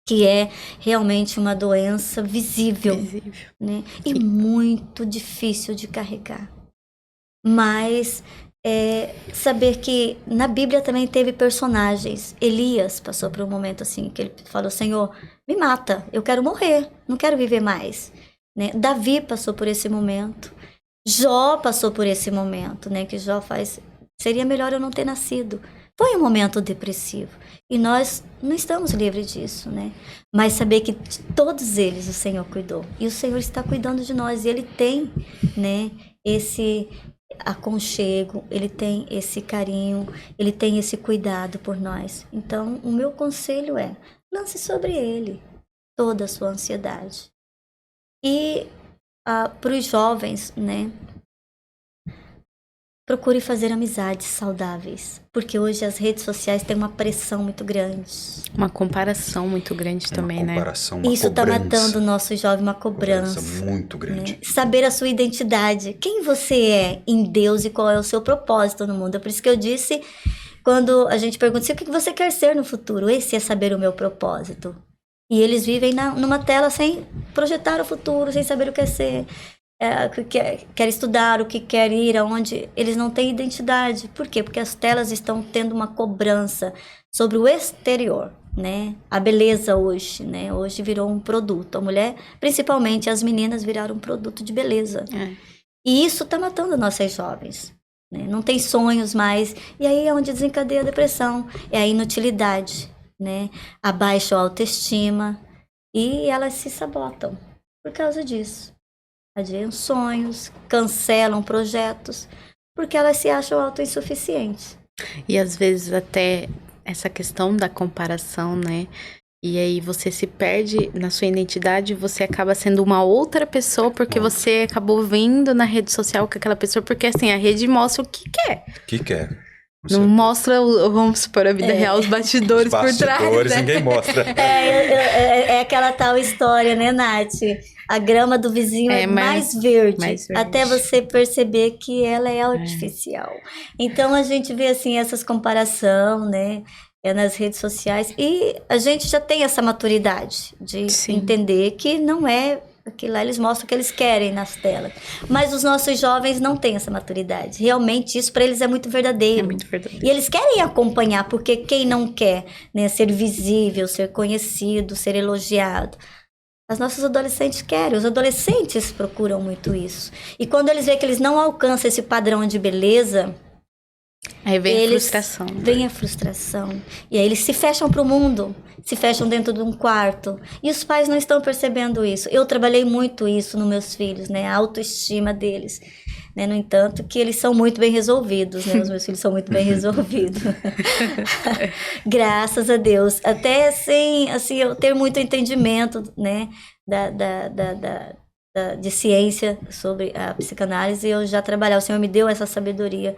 que é realmente uma doença visível. Né? E muito difícil de carregar. Mas saber que na Bíblia também teve personagens. Elias passou por um momento assim, que ele falou, Senhor, me mata, eu quero morrer, não quero viver mais. Né? Davi passou por esse momento. Jó passou por esse momento, né? Que Jó seria melhor eu não ter nascido. Foi um momento depressivo. E nós não estamos livres disso, né? Mas saber que de todos eles o Senhor cuidou. E o Senhor está cuidando de nós. E Ele tem, né, esse aconchego, Ele tem esse carinho, Ele tem esse cuidado por nós. Então, o meu conselho é, lance sobre Ele toda a sua ansiedade. E para os jovens, né? Procure fazer amizades saudáveis, porque hoje as redes sociais têm uma pressão muito grande. Uma comparação muito grande também, né? Isso está matando o nosso jovem, uma cobrança muito grande. Né? Saber a sua identidade, quem você é em Deus e qual é o seu propósito no mundo. É por isso que eu disse, quando a gente pergunta, o que você quer ser no futuro? Esse é saber o meu propósito. E eles vivem numa tela sem projetar o futuro, sem saber o que é ser. O que quer estudar, o que quer ir, aonde eles não têm identidade. Por quê? Porque as telas estão tendo uma cobrança sobre o exterior. né? A beleza hoje, né? Hoje virou um produto. A mulher, principalmente as meninas, viraram um produto de beleza. E isso tá matando nossas jovens, né? Não tem sonhos mais. E aí é onde desencadeia a depressão. É a inutilidade, né? A baixa autoestima. E elas se sabotam por causa disso. Adiam sonhos, cancelam projetos, porque elas se acham autossuficientes. E às vezes até essa questão da comparação, né? E aí você se perde na sua identidade, você acaba sendo uma outra pessoa, porque você acabou vendo na rede social com aquela pessoa, porque assim, a rede mostra o que quer. O que quer. Não mostra, vamos supor, a vida real, os bastidores por trás. Os bastidores, né? Ninguém mostra. É aquela tal história, né, Nath? A grama do vizinho é mais verde, até você perceber que ela é artificial. Então, a gente vê, assim, essas comparações, né, nas redes sociais. E a gente já tem essa maturidade de entender que não é... Aquilo lá eles mostram o que eles querem nas telas. Mas os nossos jovens não têm essa maturidade. Realmente, isso para eles é muito verdadeiro. É muito verdadeiro. E eles querem acompanhar, porque quem não quer, né, ser visível, ser conhecido, ser elogiado? As nossas adolescentes querem. Os adolescentes procuram muito isso. E quando eles veem que eles não alcançam esse padrão de beleza... Aí vem a frustração. Vem a frustração. E aí eles se fecham para o mundo, se fecham dentro de um quarto. E os pais não estão percebendo isso. Eu trabalhei muito isso nos meus filhos, né? A autoestima deles. Né? No entanto, que eles são muito bem resolvidos, né? Os meus filhos são muito bem resolvidos. Graças a Deus. Até sem, assim, eu ter muito entendimento, né? De ciência sobre a psicanálise, eu já trabalhava. O Senhor me deu essa sabedoria.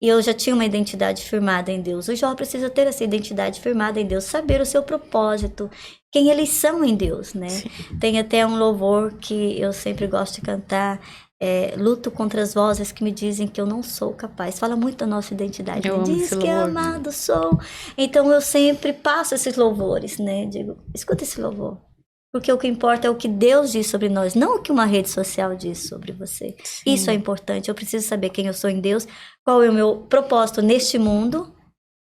E eu já tinha uma identidade firmada em Deus. O jovem precisa ter essa identidade firmada em Deus, saber o seu propósito, quem eles são em Deus, né? Sim. Tem até um louvor que eu sempre gosto de cantar, luto contra as vozes que me dizem que eu não sou capaz. Fala muito da nossa identidade. Diz que amado sou. Então eu sempre passo esses louvores, né? Digo, escuta esse louvor. Porque o que importa é o que Deus diz sobre nós, não o que uma rede social diz sobre você. Sim. Isso é importante. Eu preciso saber quem eu sou em Deus, qual é o meu propósito neste mundo,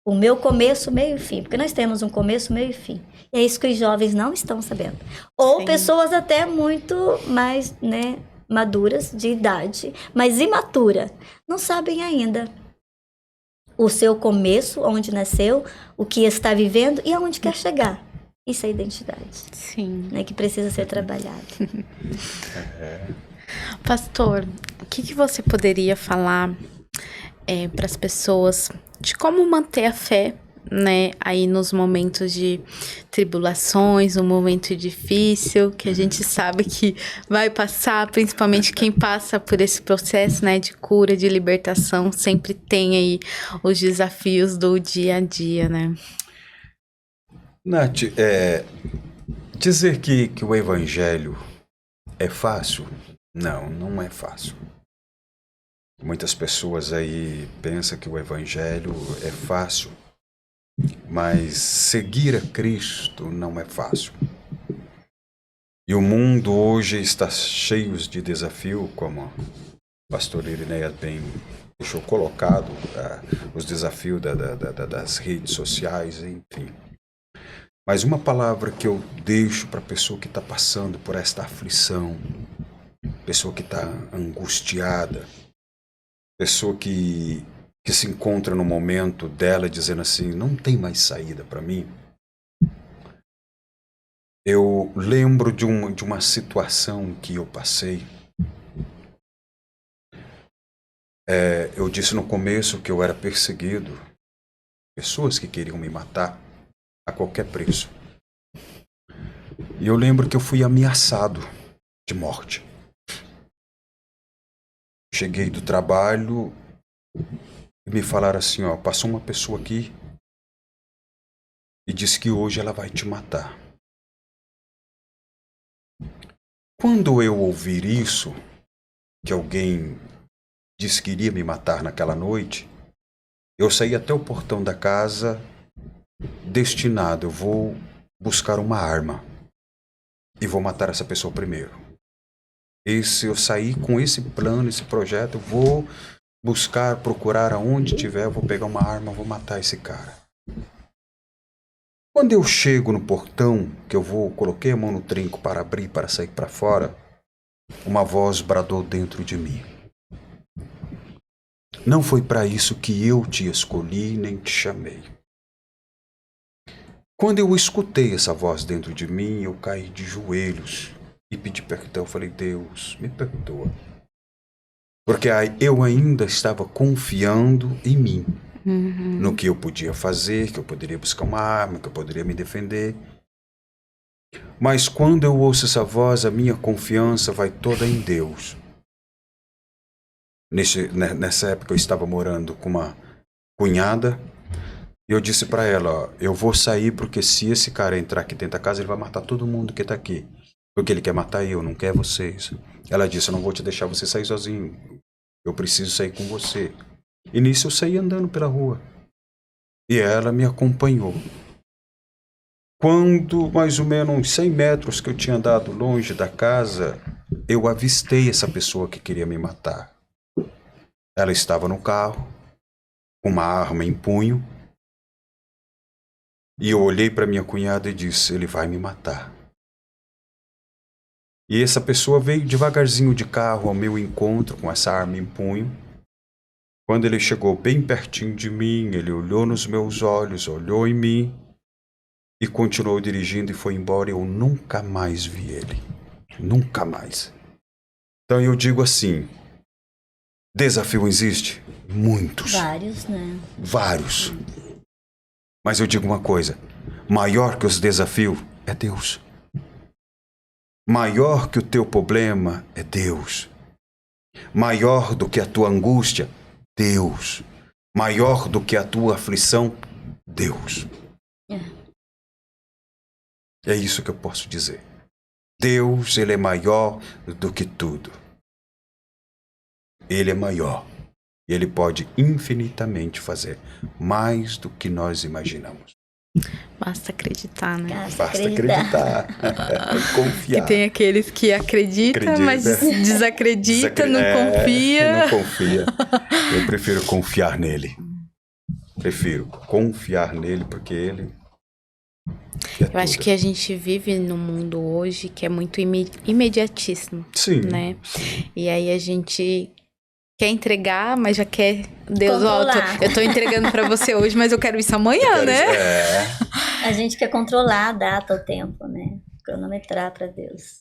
o meu começo, meio e fim. Porque nós temos um começo, meio e fim. E é isso que os jovens não estão sabendo. Ou pessoas até muito mais, né, maduras de idade, mas imatura. Não sabem ainda o seu começo, onde nasceu, o que está vivendo e aonde quer chegar. Isso é identidade. Sim. Né, que precisa ser trabalhado. Pastor, o que você poderia falar para as pessoas de como manter a fé, né, aí nos momentos de tribulações, um momento difícil, que a gente sabe que vai passar, principalmente quem passa por esse processo, né, de cura, de libertação, sempre tem aí os desafios do dia a dia, né? Nath, dizer que o evangelho é fácil? Não, não é fácil. Muitas pessoas aí pensam que o evangelho é fácil, mas seguir a Cristo não é fácil. E o mundo hoje está cheio de desafios, como o pastor Irineia bem deixou colocado, os desafios das redes sociais, enfim. Mas uma palavra que eu deixo para a pessoa que está passando por esta aflição, pessoa que está angustiada, pessoa que se encontra no momento dela dizendo assim, não tem mais saída para mim. Eu lembro de uma situação que eu passei. Eu disse no começo que eu era perseguido, pessoas que queriam me matar a qualquer preço. E eu lembro que eu fui ameaçado de morte. Cheguei do trabalho e me falaram assim, ó, passou uma pessoa aqui e disse que hoje ela vai te matar. Quando eu ouvir isso, que alguém disse que iria me matar naquela noite, eu saí até o portão da casa destinado, eu vou buscar uma arma e vou matar essa pessoa primeiro. Eu saí com esse plano, esse projeto, eu vou buscar, procurar aonde tiver, eu vou pegar uma arma, vou matar esse cara. Quando eu chego no portão, que coloquei a mão no trinco para abrir, para sair para fora, uma voz bradou dentro de mim. Não foi para isso que eu te escolhi nem te chamei. Quando eu escutei essa voz dentro de mim, eu caí de joelhos e pedi perdão. Falei, Deus, me perdoa. Porque eu ainda estava confiando em mim. No que eu podia fazer, que eu poderia buscar uma arma, que eu poderia me defender. Mas quando eu ouço essa voz, a minha confiança vai toda em Deus. Nessa época eu estava morando com uma cunhada e eu disse para ela, ó, eu vou sair porque se esse cara entrar aqui dentro da casa, ele vai matar todo mundo que está aqui. Porque ele quer matar eu, não quer vocês. Ela disse, eu não vou te deixar você sair sozinho. Eu preciso sair com você. E nisso eu saí andando pela rua. E ela me acompanhou. Quando mais ou menos uns 100 metros que eu tinha andado longe da casa, eu avistei essa pessoa que queria me matar. Ela estava no carro, com uma arma em punho. E eu olhei para minha cunhada e disse, ele vai me matar. E essa pessoa veio devagarzinho de carro ao meu encontro com essa arma em punho. Quando ele chegou bem pertinho de mim, ele olhou nos meus olhos, olhou em mim e continuou dirigindo e foi embora. Eu nunca mais vi ele. Nunca mais. Então eu digo assim, desafio existe? Muitos. Vários, né? Vários. Mas eu digo uma coisa, maior que os desafios é Deus. Maior que o teu problema é Deus. Maior do que a tua angústia, Deus. Maior do que a tua aflição, Deus. É isso que eu posso dizer. Deus, Ele é maior do que tudo. Ele é maior. E Ele pode infinitamente fazer mais do que nós imaginamos. Basta acreditar, né? Basta acreditar. Confiar. Que tem aqueles que acreditam, mas desacredita, não confia. Não confia. Eu prefiro confiar nele. Prefiro confiar nele porque ele... Eu acho que a gente vive num mundo hoje que é muito imediatíssimo. Sim. Né? E aí a gente quer entregar, mas já quer... Deus, ó, eu tô entregando pra você hoje, mas eu quero isso amanhã, né? A gente quer controlar a data, o tempo, né? Cronometrar pra Deus.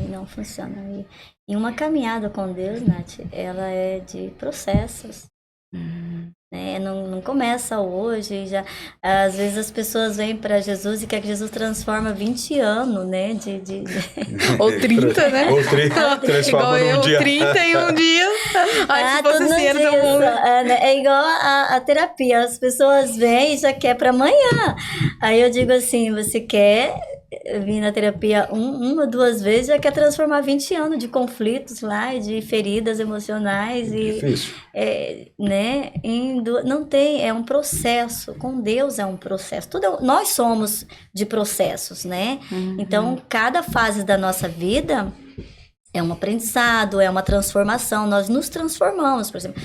E não funciona. E uma caminhada com Deus, Nath, ela é de processos. Né? Não começa hoje, já às vezes as pessoas vêm para Jesus e quer que Jesus transforma 20 anos, né? Ou 30, né? Ou 30, transforma num dia. 30 em um dia. Ai, se fosse assim, era tão bom. É igual a terapia, as pessoas vêm e já quer para amanhã. Aí eu digo assim, você quer vir na terapia uma ou duas vezes, já quer transformar 20 anos de conflitos lá, e de feridas emocionais. Difícil. Né? Não tem, é um processo. Com Deus é um processo. Nós somos de processos, né? Então, cada fase da nossa vida é um aprendizado, é uma transformação. Nós nos transformamos, por exemplo.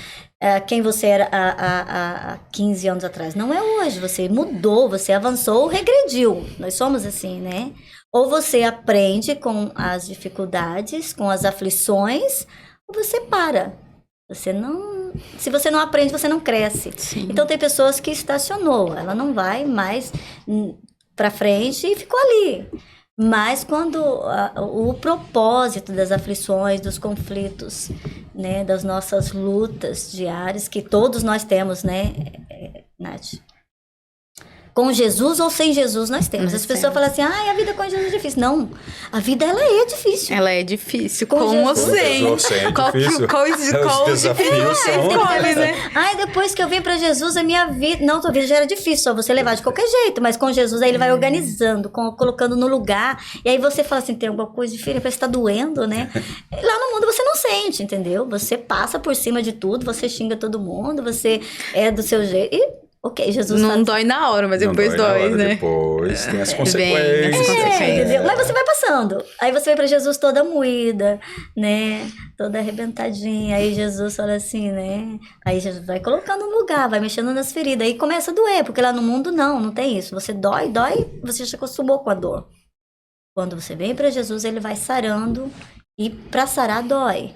Quem você era há 15 anos atrás. Não é hoje. Você mudou, você avançou ou regrediu. Nós somos assim, né? Ou você aprende com as dificuldades, com as aflições, ou você para. Se você não aprende, você não cresce. Sim. Então tem pessoas que estacionou. Ela não vai mais para frente e ficou ali. Mas quando o propósito das aflições, dos conflitos, né, das nossas lutas diárias, que todos nós temos, né, Nath? Com Jesus ou sem Jesus nós temos. As pessoas falam assim, a vida com Jesus é difícil. Não, a vida ela é difícil. Ela é difícil, com ou sem. Qual os desafios são, né? Depois que eu vim pra Jesus, a minha vida... Não, tua vida já era difícil, só você levar de qualquer jeito. Mas com Jesus, aí ele vai organizando, colocando no lugar. E aí você fala assim, tem alguma coisa diferente, parece que tá doendo, né? Lá no mundo você não sente, entendeu? Você passa por cima de tudo, você xinga todo mundo, você é do seu jeito... Ok, Jesus Não fala, dói na hora, mas Não depois na dói, hora, né? Depois tem as Vem as consequências. consequências. entendeu? Mas você vai passando. Aí você vai pra Jesus toda moída, né? Toda arrebentadinha. Aí Jesus fala assim, né? Aí Jesus vai colocando no lugar, vai mexendo nas feridas. Aí começa a doer, porque lá no mundo não tem isso. Você dói, você já acostumou com a dor. Quando você vem pra Jesus, ele vai sarando. E pra sarar, dói.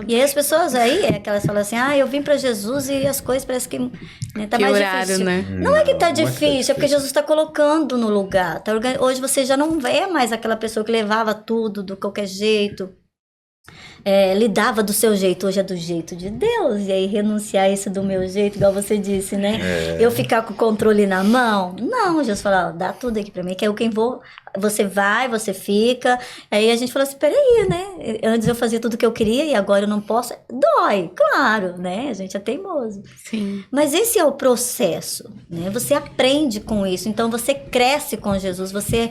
E aí as pessoas aí, que elas falam assim, eu vim pra Jesus e as coisas parece que tá Que mais horário, difícil. né? Não é que tá Não é que tá difícil, é porque Jesus tá colocando no lugar. Hoje você já não vê mais aquela pessoa que levava tudo de qualquer jeito. Lidava do seu jeito, hoje é do jeito de Deus. E aí renunciar isso do meu jeito, igual você disse, né? Eu ficar com o controle na mão. Não, Jesus falou, dá tudo aqui pra mim, que é eu quem vou. Você vai, você fica. Aí a gente falou assim, peraí, né? Antes eu fazia tudo o que eu queria e agora eu não posso. Dói, claro, né? A gente é teimoso. Sim. Mas esse é o processo, né? Você aprende com isso, então você cresce com Jesus, você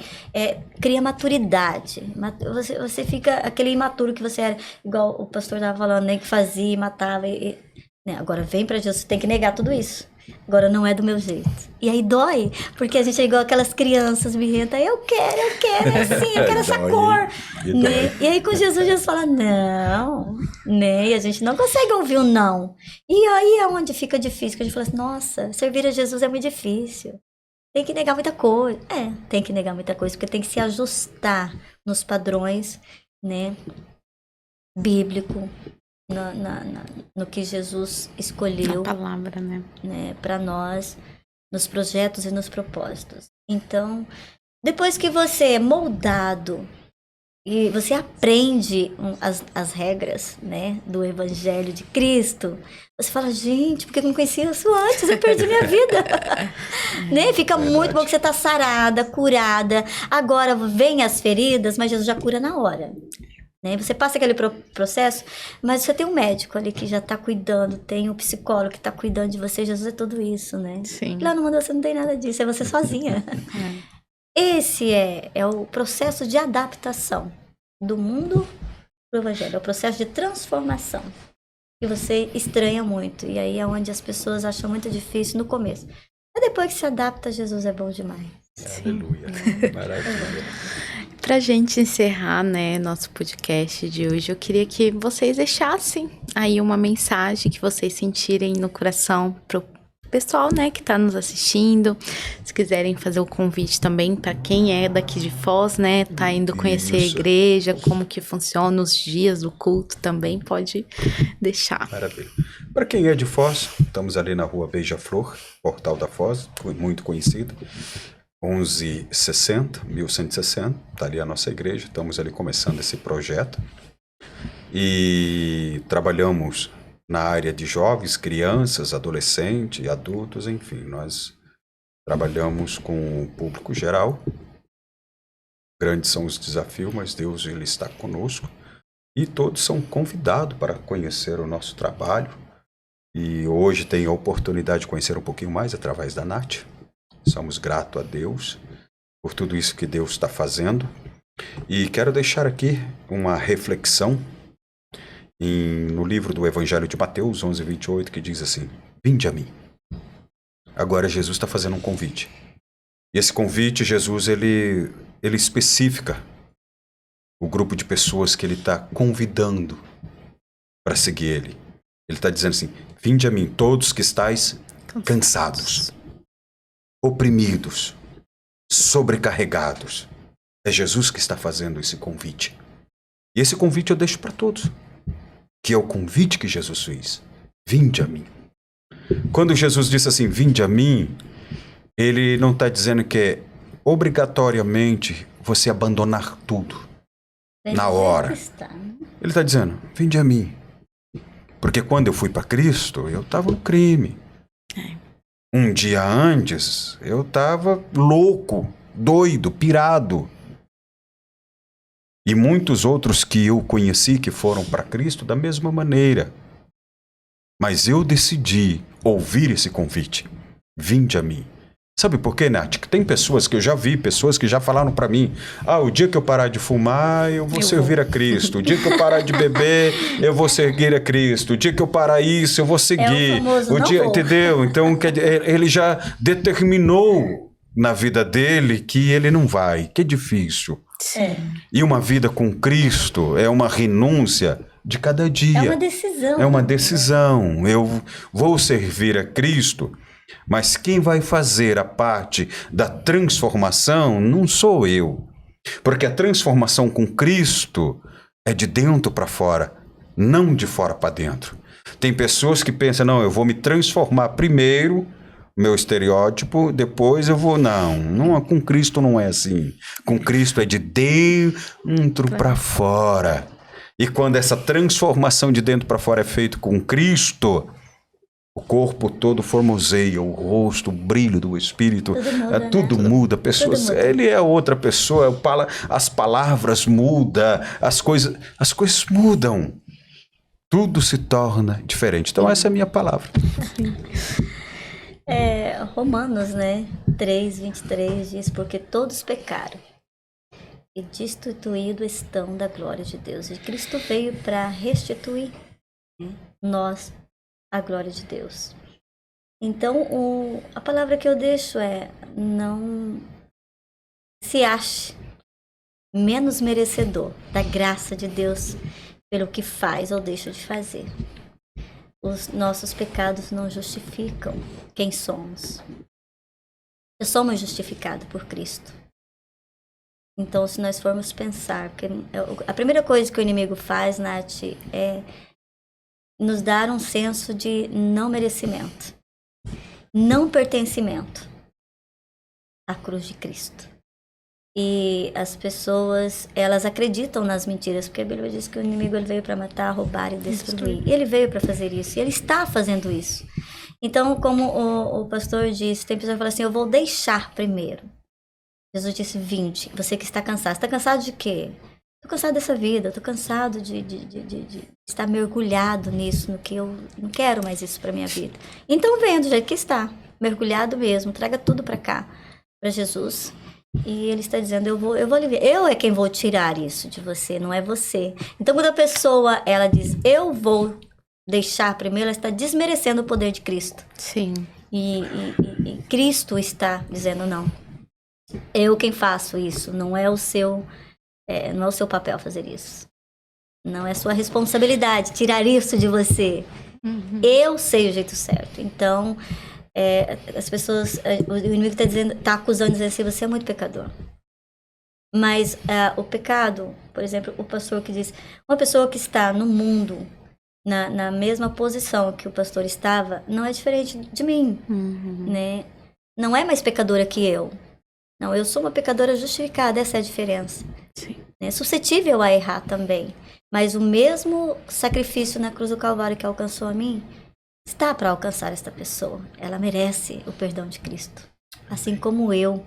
cria maturidade. Você fica aquele imaturo que você era, igual o pastor estava falando, né? Que fazia, matava. Né? Agora vem pra Jesus, tem que negar tudo isso. Agora não é do meu jeito. E aí dói, porque a gente é igual aquelas crianças birrentas. Eu quero, é assim, eu quero essa Dói, cor. e Né? dói. E aí com Jesus fala, não, né? E a gente não consegue ouvir o não. E aí é onde fica difícil, que a gente fala assim, nossa, servir a Jesus é muito difícil. Tem que negar muita coisa. Tem que negar muita coisa, porque tem que se ajustar nos padrões, né? Bíblico. No que Jesus escolheu, A palavra, né? Para nós, nos projetos e nos propósitos. Então, depois que você é moldado e você aprende as regras, né, do Evangelho de Cristo, você fala, gente, por que eu não conhecia isso antes? Eu perdi minha vida. Né? Fica muito bom que você tá sarada, curada. Agora vem as feridas, mas Jesus já cura na hora. Né? Você passa aquele processo, mas você tem um médico ali que já está cuidando, tem um psicólogo que está cuidando de você. Jesus é tudo isso, né? Sim. Lá no mundo você não tem nada disso, é você sozinha. Esse é o processo de adaptação do mundo para o evangelho, é o processo de transformação. E você estranha muito, e aí é onde as pessoas acham muito difícil no começo. Mas depois que se adapta, Jesus é bom demais. Aleluia. Maravilha. Pra gente encerrar, né, nosso podcast de hoje, eu queria que vocês deixassem aí uma mensagem que vocês sentirem no coração pro pessoal, né, que tá nos assistindo. Se quiserem fazer o convite também para quem é daqui de Foz, né, tá indo conhecer a igreja, como que funciona os dias do culto também, pode deixar. Maravilha. Para quem é de Foz, estamos ali na rua Beija-Flor, Portal da Foz, muito conhecido. 1160, está ali a nossa igreja, estamos ali começando esse projeto e trabalhamos na área de jovens, crianças, adolescentes, adultos, enfim, nós trabalhamos com o público geral. Grandes são os desafios, mas Deus ele está conosco e todos são convidados para conhecer o nosso trabalho e hoje tem a oportunidade de conhecer um pouquinho mais através da Nath. Somos gratos a Deus por tudo isso que Deus está fazendo. E quero deixar aqui uma reflexão no livro do Evangelho de Mateus 11:28, que diz assim: vinde a mim. Agora Jesus está fazendo um convite. E esse convite, Jesus, ele especifica o grupo de pessoas que ele está convidando para seguir ele. Ele está dizendo assim: vinde a mim, todos que estáis cansados, oprimidos, sobrecarregados. É Jesus que está fazendo esse convite. E esse convite eu deixo para todos, que é o convite que Jesus fez. Vinde a mim. Quando Jesus disse assim, vinde a mim, ele não está dizendo que é obrigatoriamente você abandonar tudo na hora. Ele está dizendo, vinde a mim. Porque quando eu fui para Cristo, eu estava no crime. Um dia antes, eu estava louco, doido, pirado. E muitos outros que eu conheci que foram para Cristo da mesma maneira. Mas eu decidi ouvir esse convite. Vinde a mim. Sabe por quê, Nath? Que tem pessoas que eu já vi, pessoas que já falaram para mim: o dia que eu parar de fumar, eu vou servir a Cristo. O dia que eu parar de beber, eu vou seguir a Cristo. O dia que eu parar isso, eu vou seguir. É o famoso, não vou. Entendeu? Então, ele já determinou na vida dele que ele não vai, que é difícil. É. E uma vida com Cristo é uma renúncia de cada dia. É uma decisão. É uma decisão. Eu vou servir a Cristo, mas quem vai fazer a parte da transformação não sou eu. Porque a transformação com Cristo é de dentro para fora, não de fora para dentro. Tem pessoas que pensam: não, eu vou me transformar primeiro, meu estereótipo, depois eu vou... Não, com Cristo não é assim. Com Cristo é de dentro para fora. E quando essa transformação de dentro para fora é feita com Cristo, o corpo todo formoseia, o rosto, o brilho do Espírito, tudo muda. Ele é outra pessoa, as palavras mudam, as coisas mudam. Tudo se torna diferente. Então essa é a minha palavra. Romanos, 3:23 diz: porque todos pecaram e destituídos estão da glória de Deus. E Cristo veio para restituir nós a glória de Deus. Então, a palavra que eu deixo é: não se ache menos merecedor da graça de Deus pelo que faz ou deixa de fazer. Os nossos pecados não justificam quem somos. Nós somos justificados por Cristo. Então, se nós formos pensar, porque a primeira coisa que o inimigo faz, Nath, é nos dar um senso de não merecimento, não pertencimento à cruz de Cristo. E as pessoas, elas acreditam nas mentiras, porque a Bíblia diz que o inimigo ele veio para matar, roubar e destruir. E ele veio para fazer isso, e ele está fazendo isso. Então, como o pastor disse, tem pessoas que falam assim: eu vou deixar primeiro. Jesus disse: vinde, você que está cansado. Você está cansado de quê? Estou cansado dessa vida, estou cansado de estar mergulhado nisso, no que eu não quero mais isso para minha vida. Então venha do jeito que está, mergulhado mesmo, traga tudo para cá, para Jesus. E ele está dizendo: eu vou aliviar. Eu é quem vou tirar isso de você, não é você. Então, quando a pessoa ela diz: eu vou deixar primeiro, ela está desmerecendo o poder de Cristo. Sim. E Cristo está dizendo: não, eu quem faço isso, não é o seu papel fazer isso. Não é sua responsabilidade tirar isso de você. Uhum. Eu sei o jeito certo. Então, as pessoas, o inimigo está acusando, dizendo assim: você é muito pecador. Mas o pecado, por exemplo, o pastor que diz, uma pessoa que está no mundo, na mesma posição que o pastor estava, não é diferente de mim, né? Não é mais pecadora que eu. Não, eu sou uma pecadora justificada, essa é a diferença. Sim. É suscetível a errar também. Mas o mesmo sacrifício na cruz do Calvário que alcançou a mim, está para alcançar esta pessoa. Ela merece o perdão de Cristo. Assim como eu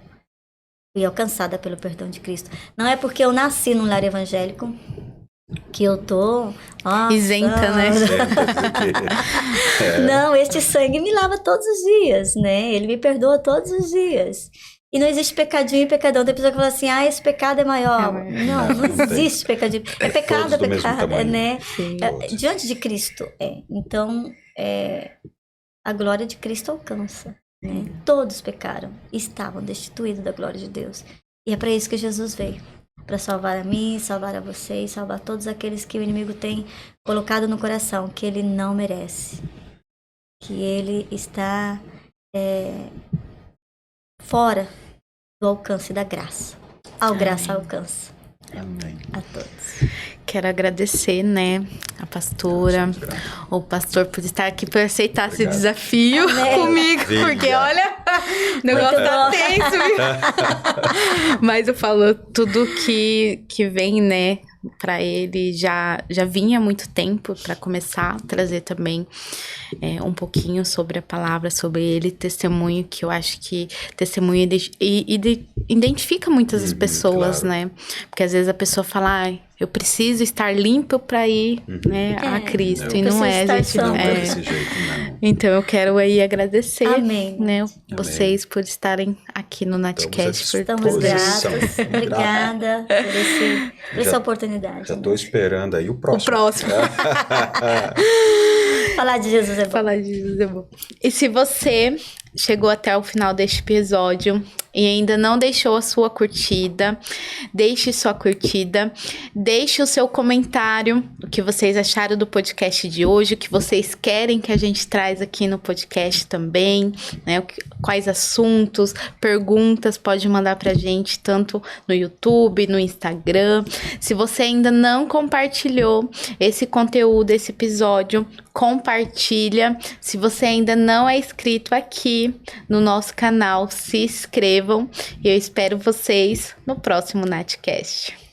fui alcançada pelo perdão de Cristo. Não é porque eu nasci num lar evangélico que eu tô... isenta, né? Não, este sangue me lava todos os dias, né? Ele me perdoa todos os dias. E não existe pecadinho e pecadão. Tem pessoa que fala assim: esse pecado é maior. Não existe pecadinho. É pecado, é pecado, né? Diante de Cristo, Então, a glória de Cristo alcança. Né? Todos pecaram e estavam destituídos da glória de Deus. E é para isso que Jesus veio. Para salvar a mim, salvar a vocês, salvar todos aqueles que o inimigo tem colocado no coração, que ele não merece. Que ele está fora do alcance da graça. Graça alcança. Amém. A todos. Quero agradecer, a pastora, o pastor por estar aqui, por aceitar esse desafio comigo, porque olha, o negócio tá tenso. Mas eu falo tudo que vem, para ele já vinha há muito tempo, para começar a trazer também um pouquinho sobre a palavra, sobre ele, testemunho, que eu acho que testemunho identifica muitas as pessoas, claro. Porque às vezes a pessoa fala: eu preciso estar limpo para ir a Cristo, e não é, gente, não é desse jeito, não. Então eu quero aí agradecer, Amém. né, vocês por estarem aqui no Natcast. Estamos Disposição. gratos. Obrigada por essa oportunidade. Já estou esperando aí o O próximo. próximo. Falar de Jesus é bom. Falar de Jesus é bom. E se você chegou até o final deste episódio e ainda não deixou a sua curtida, deixe sua curtida, deixe o seu comentário, o que vocês acharam do podcast de hoje, o que vocês querem que a gente traz aqui no podcast também, né? Quais assuntos, perguntas pode mandar pra gente, tanto no YouTube, no Instagram. Se você ainda não compartilhou esse conteúdo, esse episódio, compartilha. Se você ainda não é inscrito aqui no nosso canal, se inscrevam. E eu espero vocês no próximo Natcast.